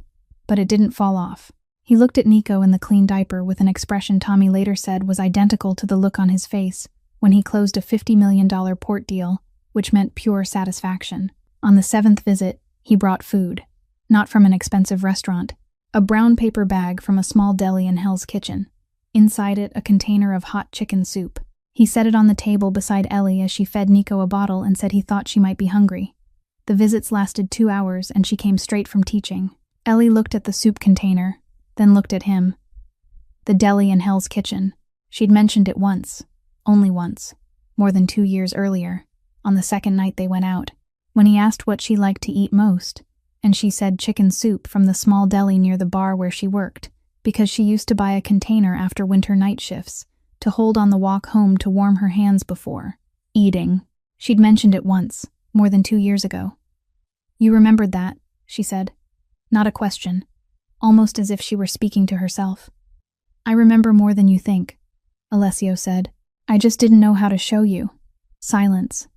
but it didn't fall off. He looked at Nico in the clean diaper with an expression Tommy later said was identical to the look on his face when he closed a $50 million port deal, which meant pure satisfaction. On the 7th visit, he brought food, not from an expensive restaurant, a brown paper bag from a small deli in Hell's Kitchen. Inside it, a container of hot chicken soup. He set it on the table beside Ellie as she fed Nico a bottle and said he thought she might be hungry. The visits lasted 2 hours and she came straight from teaching. Ellie looked at the soup container, then looked at him. The deli in Hell's Kitchen. She'd mentioned it once, only once, more than 2 years earlier, on the second night they went out, when he asked what she liked to eat most, and she said chicken soup from the small deli near the bar where she worked, because she used to buy a container after winter night shifts, to hold on the walk home to warm her hands before eating. She'd mentioned it once, more than 2 years ago. "You remembered that," she said. Not a question, almost as if she were speaking to herself. "I remember more than you think," Alessio said. "I just didn't know how to show you." Silence.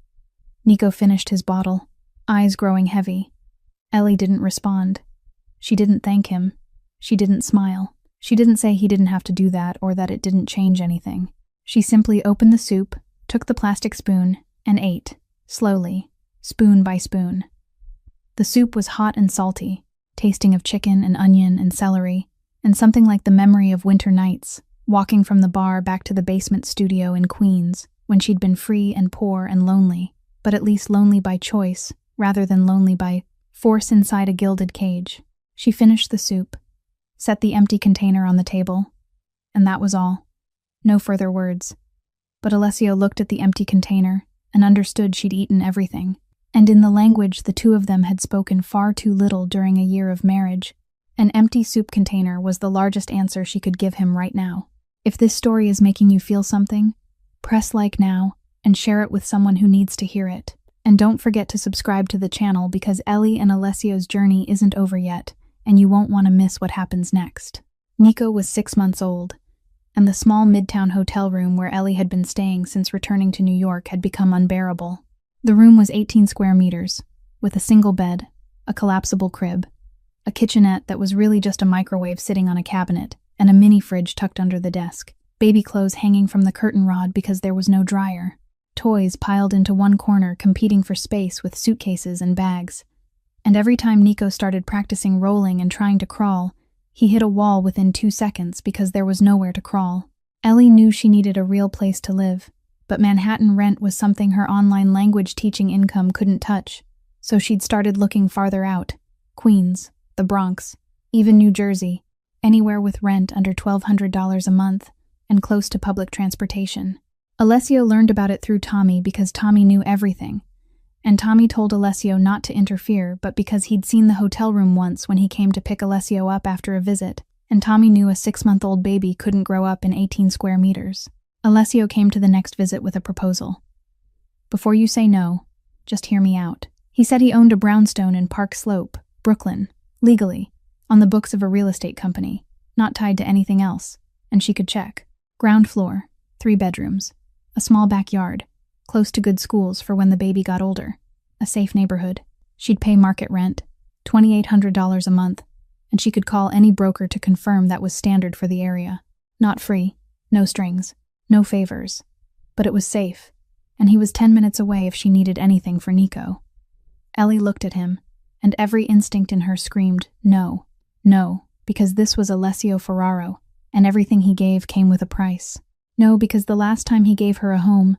Nico finished his bottle, eyes growing heavy. Ellie didn't respond. She didn't thank him. She didn't smile. She didn't say he didn't have to do that or that it didn't change anything. She simply opened the soup, took the plastic spoon, and ate, slowly, spoon by spoon. The soup was hot and salty, tasting of chicken and onion and celery, and something like the memory of winter nights, walking from the bar back to the basement studio in Queens, when she'd been free and poor and lonely, but at least lonely by choice, rather than lonely by force inside a gilded cage. She finished the soup, set the empty container on the table, and that was all. No further words. But Alessio looked at the empty container and understood she'd eaten everything, and in the language the two of them had spoken far too little during a year of marriage, an empty soup container was the largest answer she could give him right now. If this story is making you feel something, press like now and share it with someone who needs to hear it. And don't forget to subscribe to the channel because Ellie and Alessio's journey isn't over yet, and you won't want to miss what happens next. Nico was 6 months old, and the small midtown hotel room where Ellie had been staying since returning to New York had become unbearable. The room was 18 square meters, with a single bed, a collapsible crib, a kitchenette that was really just a microwave sitting on a cabinet, and a mini fridge tucked under the desk, baby clothes hanging from the curtain rod because there was no dryer, toys piled into one corner competing for space with suitcases and bags. And every time Nico started practicing rolling and trying to crawl, he hit a wall within 2 seconds because there was nowhere to crawl. Ellie knew she needed a real place to live, but Manhattan rent was something her online language teaching income couldn't touch, so she'd started looking farther out: Queens, the Bronx, even New Jersey, anywhere with rent under $1,200 a month and close to public transportation. Alessio learned about it through Tommy because Tommy knew everything, and Tommy told Alessio not to interfere, but because he'd seen the hotel room once when he came to pick Alessio up after a visit, and Tommy knew a 6-month-old baby couldn't grow up in 18 square meters. Alessio came to the next visit with a proposal. "Before you say no, just hear me out." He said he owned a brownstone in Park Slope, Brooklyn, legally, on the books of a real estate company, not tied to anything else, and she could check. Ground floor, 3 bedrooms, a small backyard, close to good schools for when the baby got older, a safe neighborhood. She'd pay market rent, $2,800 a month, and she could call any broker to confirm that was standard for the area. Not free, no strings, no favors, but it was safe, and he was 10 minutes away if she needed anything for Nico. Ellie looked at him, and every instinct in her screamed, no, no, because this was Alessio Ferraro, and everything he gave came with a price. No, because the last time he gave her a home,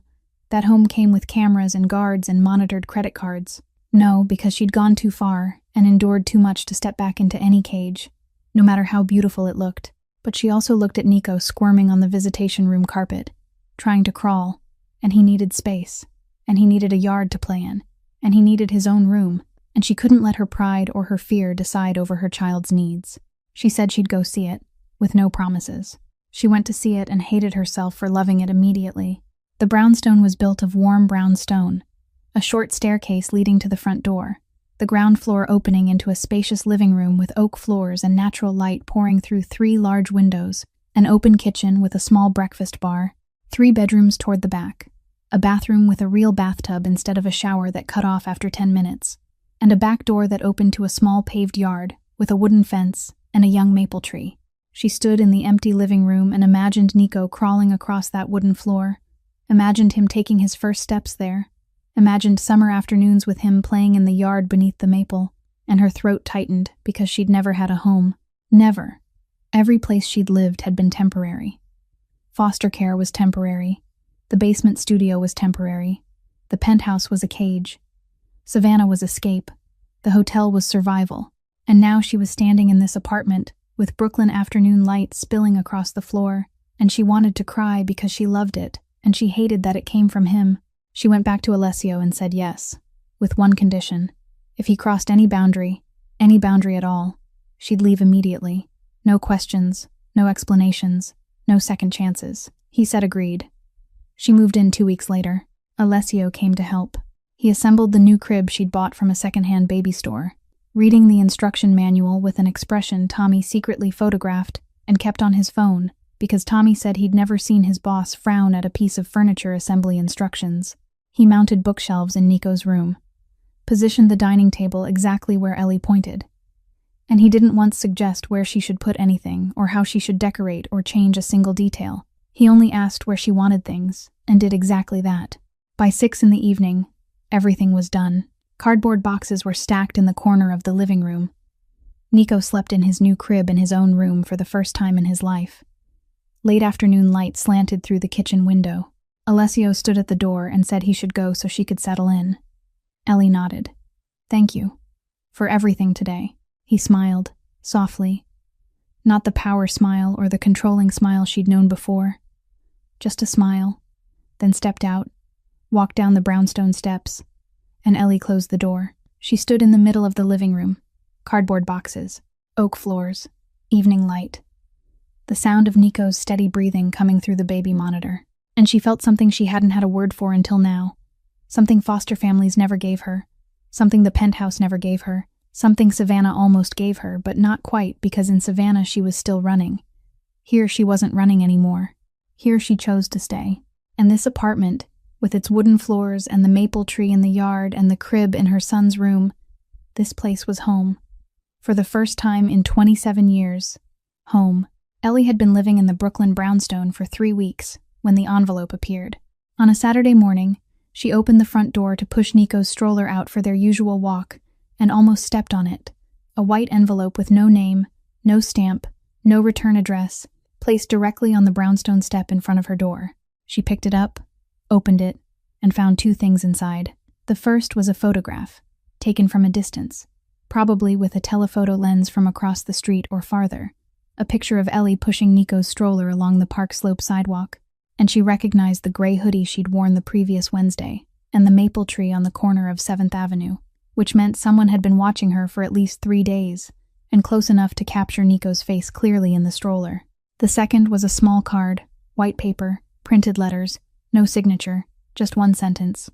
that home came with cameras and guards and monitored credit cards. No, because she'd gone too far and endured too much to step back into any cage, no matter how beautiful it looked. But she also looked at Nico squirming on the visitation room carpet, trying to crawl, and he needed space, and he needed a yard to play in, and he needed his own room, and she couldn't let her pride or her fear decide over her child's needs. She said she'd go see it, with no promises. She went to see it and hated herself for loving it immediately. The brownstone was built of warm brown stone, a short staircase leading to the front door, the ground floor opening into a spacious living room with oak floors and natural light pouring through 3 large windows, an open kitchen with a small breakfast bar, 3 bedrooms toward the back, a bathroom with a real bathtub instead of a shower that cut off after 10 minutes, and a back door that opened to a small paved yard with a wooden fence and a young maple tree. She stood in the empty living room and imagined Nico crawling across that wooden floor, imagined him taking his first steps there, imagined summer afternoons with him playing in the yard beneath the maple, and her throat tightened because she'd never had a home. Never. Every place she'd lived had been temporary. Foster care was temporary. The basement studio was temporary. The penthouse was a cage. Savannah was escape. The hotel was survival. And now she was standing in this apartment, with Brooklyn afternoon light spilling across the floor, and she wanted to cry because she loved it, and she hated that it came from him. She went back to Alessio and said yes, with one condition. If he crossed any boundary at all, she'd leave immediately. No questions, no explanations, no second chances. He said agreed. She moved in 2 weeks later. Alessio came to help. He assembled the new crib she'd bought from a secondhand baby store, reading the instruction manual with an expression Tommy secretly photographed and kept on his phone because Tommy said he'd never seen his boss frown at a piece of furniture assembly instructions. He mounted bookshelves in Nico's room, positioned the dining table exactly where Ellie pointed, and he didn't once suggest where she should put anything or how she should decorate or change a single detail. He only asked where she wanted things and did exactly that. By 6 p.m, everything was done. Cardboard boxes were stacked in the corner of the living room. Nico slept in his new crib in his own room for the first time in his life. Late afternoon light slanted through the kitchen window. Alessio stood at the door and said he should go so she could settle in. Ellie nodded. "Thank you. For everything today." He smiled, softly. Not the power smile or the controlling smile she'd known before. Just a smile, then stepped out, walked down the brownstone steps, and Ellie closed the door. She stood in the middle of the living room. Cardboard boxes, oak floors, evening light. The sound of Nico's steady breathing coming through the baby monitor. And she felt something she hadn't had a word for until now. Something foster families never gave her. Something the penthouse never gave her. Something Savannah almost gave her, but not quite, because in Savannah she was still running. Here she wasn't running anymore. Here she chose to stay. And this apartment, with its wooden floors and the maple tree in the yard and the crib in her son's room, this place was home. For the first time in 27 years, home. Ellie had been living in the Brooklyn brownstone for 3 weeks when the envelope appeared. On a Saturday morning, she opened the front door to push Nico's stroller out for their usual walk and almost stepped on it. A white envelope with no name, no stamp, no return address, placed directly on the brownstone step in front of her door. She picked it up, opened it, and found 2 things inside. The first was a photograph, taken from a distance, probably with a telephoto lens from across the street or farther. A picture of Ellie pushing Nico's stroller along the Park Slope sidewalk, and she recognized the gray hoodie she'd worn the previous Wednesday, and the maple tree on the corner of 7th Avenue, which meant someone had been watching her for at least 3 days, and close enough to capture Nico's face clearly in the stroller. The second was a small card, white paper, printed letters, no signature, just 1 sentence.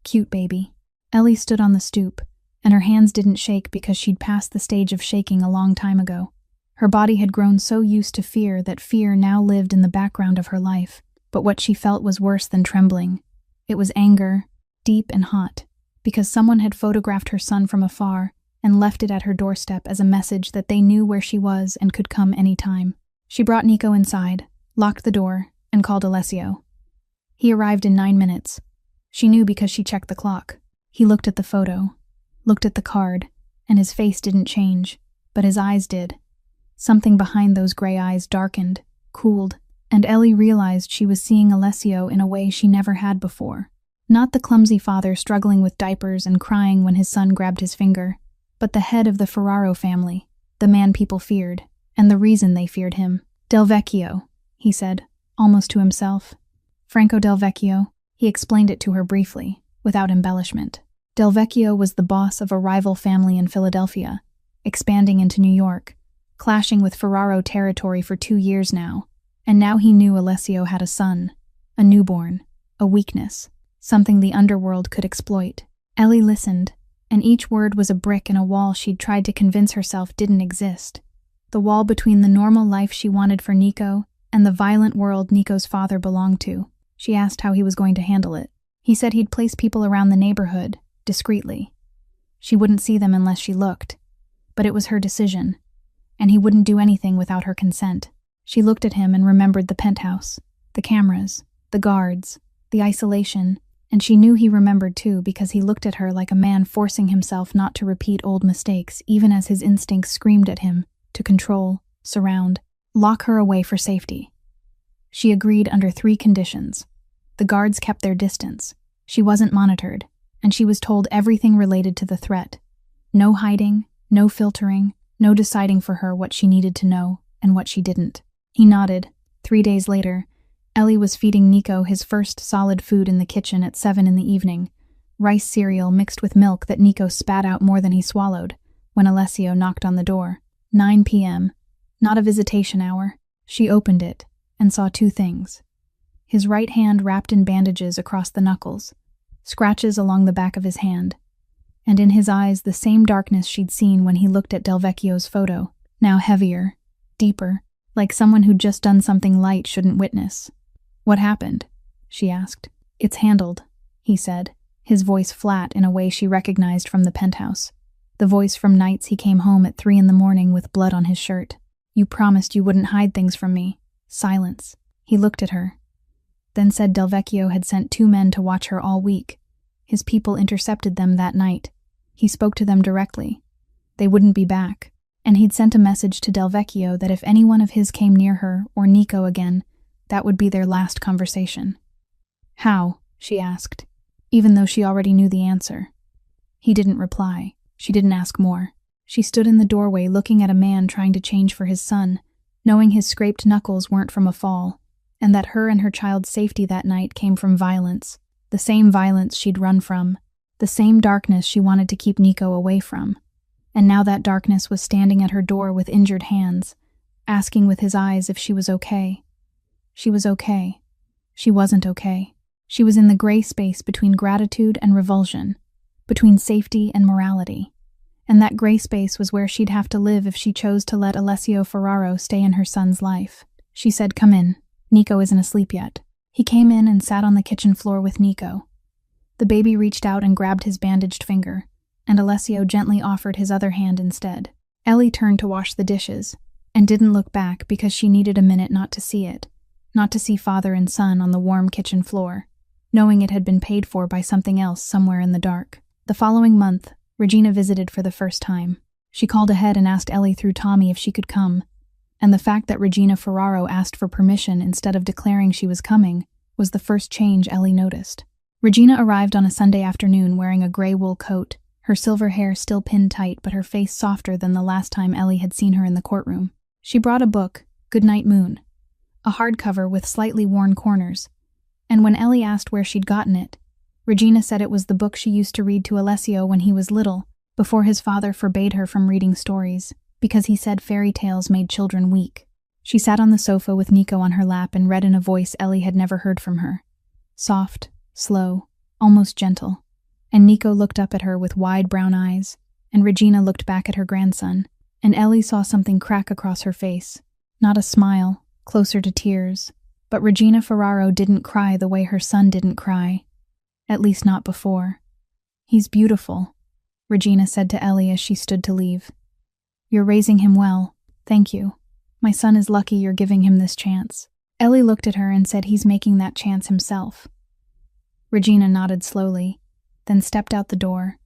Cute baby. Ellie stood on the stoop, and her hands didn't shake because she'd passed the stage of shaking a long time ago. Her body had grown so used to fear that fear now lived in the background of her life, but what she felt was worse than trembling. It was anger, deep and hot, because someone had photographed her son from afar and left it at her doorstep as a message that they knew where she was and could come any time. She brought Nico inside, locked the door, and called Alessio. He arrived in 9 minutes. She knew because she checked the clock. He looked at the photo, looked at the card, and his face didn't change, but his eyes did. Something behind those gray eyes darkened, cooled, and Ellie realized she was seeing Alessio in a way she never had before. Not the clumsy father struggling with diapers and crying when his son grabbed his finger, but the head of the Ferraro family, the man people feared, and the reason they feared him. Del Vecchio, he said, almost to himself. Franco Del Vecchio. He explained it to her briefly, without embellishment. Del Vecchio was the boss of a rival family in Philadelphia, expanding into New York, clashing with Ferraro territory for 2 years now, and now he knew Alessio had a son, a newborn, a weakness, something the underworld could exploit. Ellie listened, and each word was a brick in a wall she'd tried to convince herself didn't exist. The wall between the normal life she wanted for Nico and the violent world Nico's father belonged to. She asked how he was going to handle it. He said he'd place people around the neighborhood, discreetly. She wouldn't see them unless she looked, but it was her decision, and he wouldn't do anything without her consent. She looked at him and remembered the penthouse, the cameras, the guards, the isolation, and she knew he remembered too because he looked at her like a man forcing himself not to repeat old mistakes even as his instincts screamed at him to control, surround, lock her away for safety. She agreed under 3 conditions. The guards kept their distance, she wasn't monitored, and she was told everything related to the threat. No hiding, no filtering, no deciding for her what she needed to know and what she didn't. He nodded. 3 days later, Ellie was feeding Nico his first solid food in the kitchen at 7 in the evening, rice cereal mixed with milk that Nico spat out more than he swallowed, when Alessio knocked on the door. 9 p.m. Not a visitation hour. She opened it and saw 2 things. His right hand wrapped in bandages across the knuckles, scratches along the back of his hand, and in his eyes the same darkness she'd seen when he looked at Del Vecchio's photo, now heavier, deeper, like someone who'd just done something light shouldn't witness. What happened? She asked. It's handled, he said, his voice flat in a way she recognized from the penthouse. The voice from nights he came home at 3 in the morning with blood on his shirt. You promised you wouldn't hide things from me. Silence. He looked at her, then said Del Vecchio had sent 2 men to watch her all week. His people intercepted them that night. He spoke to them directly. They wouldn't be back, and he'd sent a message to Del Vecchio that if anyone of his came near her or Nico again, that would be their last conversation. How? She asked, even though she already knew the answer. He didn't reply. She didn't ask more. She stood in the doorway looking at a man trying to change for his son, knowing his scraped knuckles weren't from a fall, and that her and her child's safety that night came from violence, the same violence she'd run from, the same darkness she wanted to keep Nico away from. And now that darkness was standing at her door with injured hands, asking with his eyes if she was okay. She was okay. She wasn't okay. She was in the gray space between gratitude and revulsion, between safety and morality. And that gray space was where she'd have to live if she chose to let Alessio Ferraro stay in her son's life. She said, "Come in. Nico isn't asleep yet." He came in and sat on the kitchen floor with Nico. The baby reached out and grabbed his bandaged finger, and Alessio gently offered his other hand instead. Ellie turned to wash the dishes, and didn't look back because she needed a minute not to see it, not to see father and son on the warm kitchen floor, knowing it had been paid for by something else somewhere in the dark. The following month, Regina visited for the first time. She called ahead and asked Ellie through Tommy if she could come, and the fact that Regina Ferraro asked for permission instead of declaring she was coming was the first change Ellie noticed. Regina arrived on a Sunday afternoon wearing a gray wool coat, her silver hair still pinned tight but her face softer than the last time Ellie had seen her in the courtroom. She brought a book, Goodnight Moon, a hardcover with slightly worn corners, and when Ellie asked where she'd gotten it, Regina said it was the book she used to read to Alessio when he was little, before his father forbade her from reading stories, because he said fairy tales made children weak. She sat on the sofa with Nico on her lap and read in a voice Ellie had never heard from her. Soft, slow, almost gentle. And Nico looked up at her with wide brown eyes, and Regina looked back at her grandson, and Ellie saw something crack across her face. Not a smile, closer to tears, but Regina Ferraro didn't cry the way her son didn't cry. At least not before. "He's beautiful," Regina said to Ellie as she stood to leave. "You're raising him well. Thank you. My son is lucky you're giving him this chance." Ellie looked at her and said he's making that chance himself. Regina nodded slowly, then stepped out the door,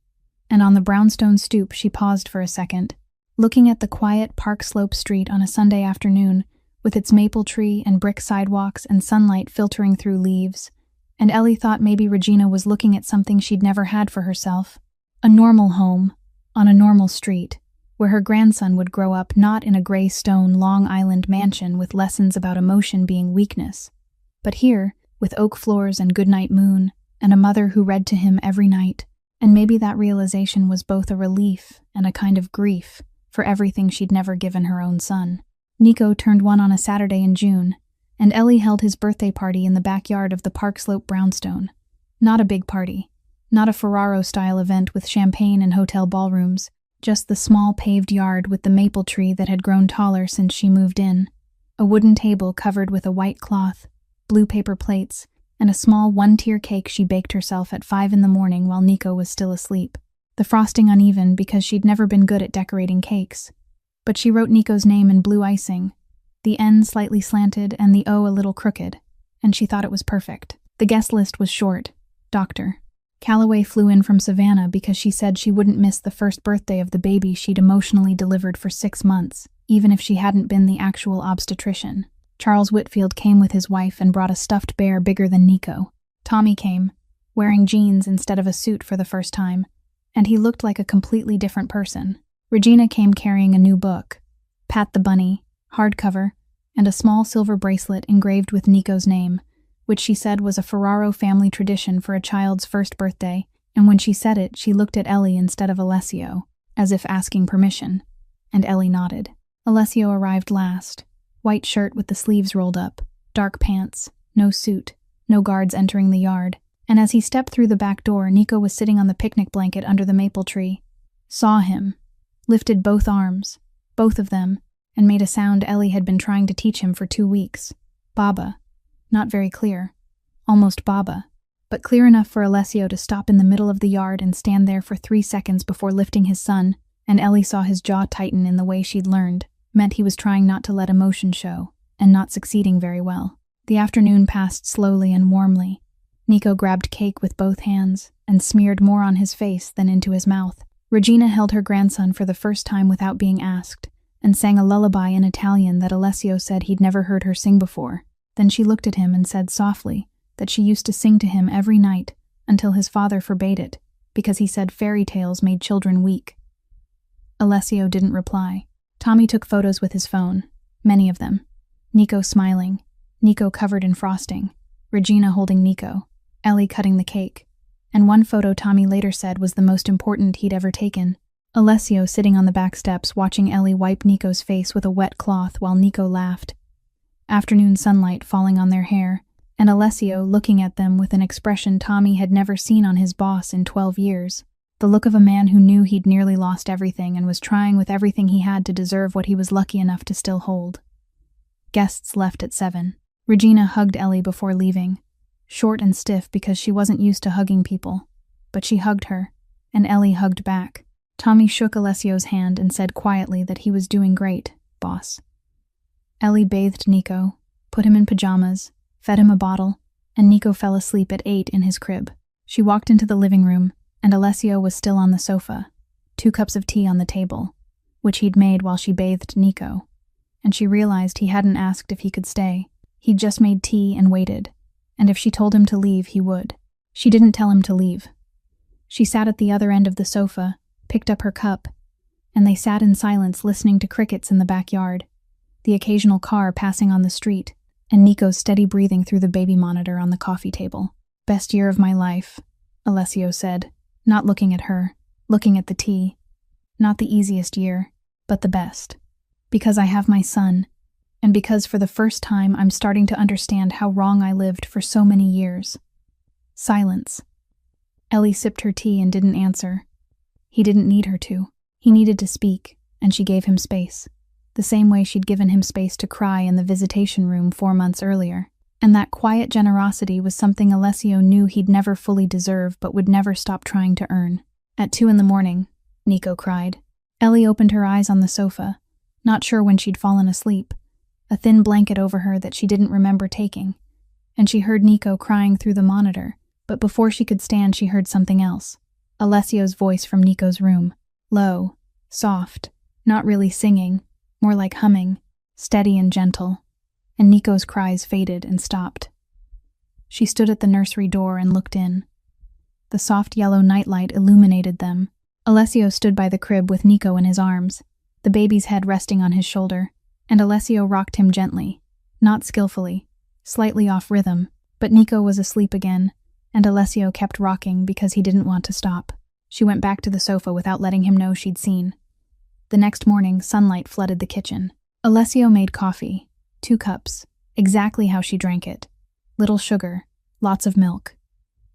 and on the brownstone stoop she paused for a second, looking at the quiet Park Slope street on a Sunday afternoon, with its maple tree and brick sidewalks and sunlight filtering through leaves, and Ellie thought maybe Regina was looking at something she'd never had for herself. A normal home, on a normal street, where her grandson would grow up not in a gray stone Long Island mansion with lessons about emotion being weakness, but here, with oak floors and Goodnight Moon, and a mother who read to him every night, and maybe that realization was both a relief and a kind of grief for everything she'd never given her own son. Nico turned 1 on a Saturday in June, and Ellie held his birthday party in the backyard of the Park Slope brownstone. Not a big party, not a Ferraro-style event with champagne and hotel ballrooms, just the small paved yard with the maple tree that had grown taller since she moved in, a wooden table covered with a white cloth, blue paper plates, and a small one-tier cake she baked herself at 5 in the morning while Nico was still asleep. The frosting uneven because she'd never been good at decorating cakes, but she wrote Nico's name in blue icing, the N slightly slanted and the O a little crooked, and she thought it was perfect. The guest list was short. Doctor. Calloway flew in from Savannah because she said she wouldn't miss the first birthday of the baby she'd emotionally delivered for 6 months, even if she hadn't been the actual obstetrician. Charles Whitfield came with his wife and brought a stuffed bear bigger than Nico. Tommy came, wearing jeans instead of a suit for the first time, and he looked like a completely different person. Regina came carrying a new book, Pat the Bunny, hardcover, and a small silver bracelet engraved with Nico's name, which she said was a Ferraro family tradition for a child's first birthday, and when she said it, she looked at Ellie instead of Alessio, as if asking permission, and Ellie nodded. Alessio arrived last. White shirt with the sleeves rolled up, dark pants, no suit, no guards entering the yard, and as he stepped through the back door, Nico was sitting on the picnic blanket under the maple tree. Saw him, lifted both arms, both of them, and made a sound Ellie had been trying to teach him for 2 weeks. Baba. Not very clear. Almost Baba. But clear enough for Alessio to stop in the middle of the yard and stand there for 3 seconds before lifting his son, and Ellie saw his jaw tighten in the way she'd learned. Meant he was trying not to let emotion show, and not succeeding very well. The afternoon passed slowly and warmly. Nico grabbed cake with both hands, and smeared more on his face than into his mouth. Regina held her grandson for the first time without being asked, and sang a lullaby in Italian that Alessio said he'd never heard her sing before. Then she looked at him and said softly that she used to sing to him every night until his father forbade it, because he said fairy tales made children weak. Alessio didn't reply. Tommy took photos with his phone, many of them. Nico smiling, Nico covered in frosting, Regina holding Nico, Ellie cutting the cake, and one photo Tommy later said was the most important he'd ever taken. Alessio sitting on the back steps watching Ellie wipe Nico's face with a wet cloth while Nico laughed. Afternoon sunlight falling on their hair, and Alessio looking at them with an expression Tommy had never seen on his boss in 12 years. The look of a man who knew he'd nearly lost everything and was trying with everything he had to deserve what he was lucky enough to still hold. Guests left at 7. Regina hugged Ellie before leaving, short and stiff because she wasn't used to hugging people. But she hugged her, and Ellie hugged back. Tommy shook Alessio's hand and said quietly that he was doing great, boss. Ellie bathed Nico, put him in pajamas, fed him a bottle, and Nico fell asleep at 8 in his crib. She walked into the living room, and Alessio was still on the sofa, 2 cups of tea on the table, which he'd made while she bathed Nico, and she realized he hadn't asked if he could stay. He'd just made tea and waited, and if she told him to leave, he would. She didn't tell him to leave. She sat at the other end of the sofa, picked up her cup, and they sat in silence listening to crickets in the backyard, the occasional car passing on the street, and Nico's steady breathing through the baby monitor on the coffee table. "Best year of my life," Alessio said, not looking at her, looking at the tea. "Not the easiest year, but the best. Because I have my son, and because for the first time I'm starting to understand how wrong I lived for so many years." Silence. Ellie sipped her tea and didn't answer. He didn't need her to. He needed to speak, and she gave him space, the same way she'd given him space to cry in the visitation room 4 months earlier. And that quiet generosity was something Alessio knew he'd never fully deserve but would never stop trying to earn. At 2 in the morning, Nico cried. Ellie opened her eyes on the sofa, not sure when she'd fallen asleep, a thin blanket over her that she didn't remember taking, and she heard Nico crying through the monitor, but before she could stand she heard something else. Alessio's voice from Nico's room, low, soft, not really singing, more like humming, steady and gentle. And Nico's cries faded and stopped. She stood at the nursery door and looked in. The soft yellow nightlight illuminated them. Alessio stood by the crib with Nico in his arms, the baby's head resting on his shoulder, and Alessio rocked him gently, not skillfully, slightly off rhythm, but Nico was asleep again, and Alessio kept rocking because he didn't want to stop. She went back to the sofa without letting him know she'd seen. The next morning, sunlight flooded the kitchen. Alessio made coffee. 2 cups, exactly how she drank it. Little sugar, lots of milk.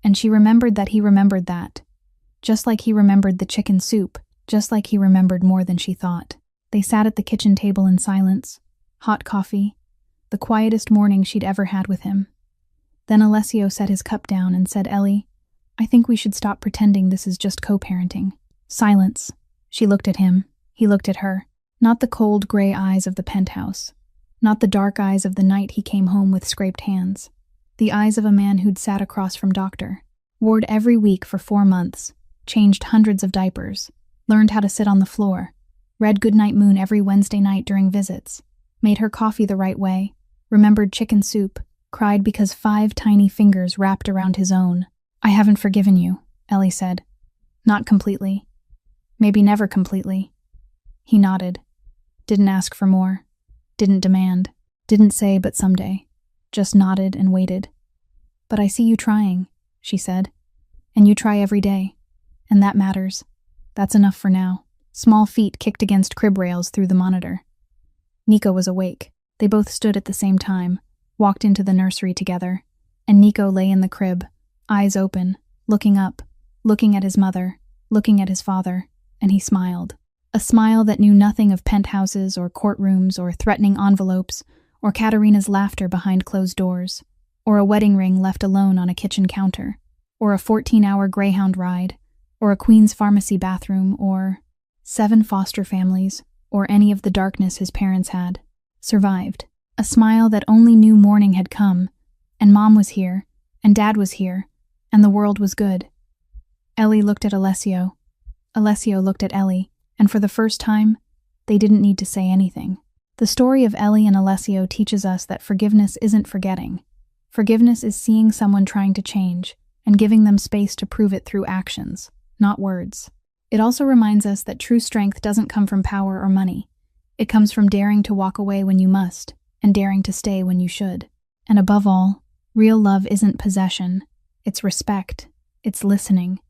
And she remembered that he remembered that. Just like he remembered the chicken soup, just like he remembered more than she thought. They sat at the kitchen table in silence, hot coffee, the quietest morning she'd ever had with him. Then Alessio set his cup down and said, "Ellie, I think we should stop pretending this is just co-parenting." Silence. She looked at him. He looked at her. Not the cold gray eyes of the penthouse. Not the dark eyes of the night he came home with scraped hands. The eyes of a man who'd sat across from doctor, ward every week for 4 months, changed hundreds of diapers, learned how to sit on the floor, read Goodnight Moon every Wednesday night during visits, made her coffee the right way, remembered chicken soup, cried because 5 tiny fingers wrapped around his own. "I haven't forgiven you," Ellie said. "Not completely. Maybe never completely." He nodded. Didn't ask for more. Didn't demand, didn't say but someday, just nodded and waited. "But I see you trying," she said, "and you try every day, and that matters. That's enough for now." Small feet kicked against crib rails through the monitor. Nico was awake. They both stood at the same time, walked into the nursery together, and Nico lay in the crib, eyes open, looking up, looking at his mother, looking at his father, and he smiled. A smile that knew nothing of penthouses or courtrooms or threatening envelopes or Katerina's laughter behind closed doors, or a wedding ring left alone on a kitchen counter, or a 14-hour Greyhound ride, or a Queen's Pharmacy bathroom, or 7 foster families, or any of the darkness his parents had. Survived. A smile that only knew morning had come, and Mom was here, and Dad was here, and the world was good. Ellie looked at Alessio. Alessio looked at Ellie. And for the first time, they didn't need to say anything. The story of Ellie and Alessio teaches us that forgiveness isn't forgetting. Forgiveness is seeing someone trying to change and giving them space to prove it through actions, not words. It also reminds us that true strength doesn't come from power or money. It comes from daring to walk away when you must and daring to stay when you should. And above all, real love isn't possession. It's respect. It's listening.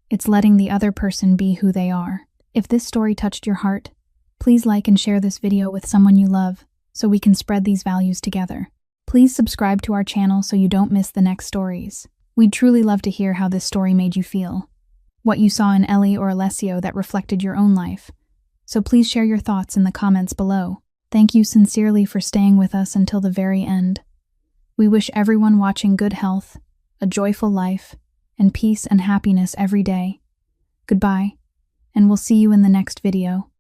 It's letting the other person be who they are. If this story touched your heart, please like and share this video with someone you love so we can spread these values together. Please subscribe to our channel so you don't miss the next stories. We'd truly love to hear how this story made you feel, what you saw in Ellie or Alessio that reflected your own life. So please share your thoughts in the comments below. Thank you sincerely for staying with us until the very end. We wish everyone watching good health, a joyful life, and peace and happiness every day. Goodbye, and we'll see you in the next video.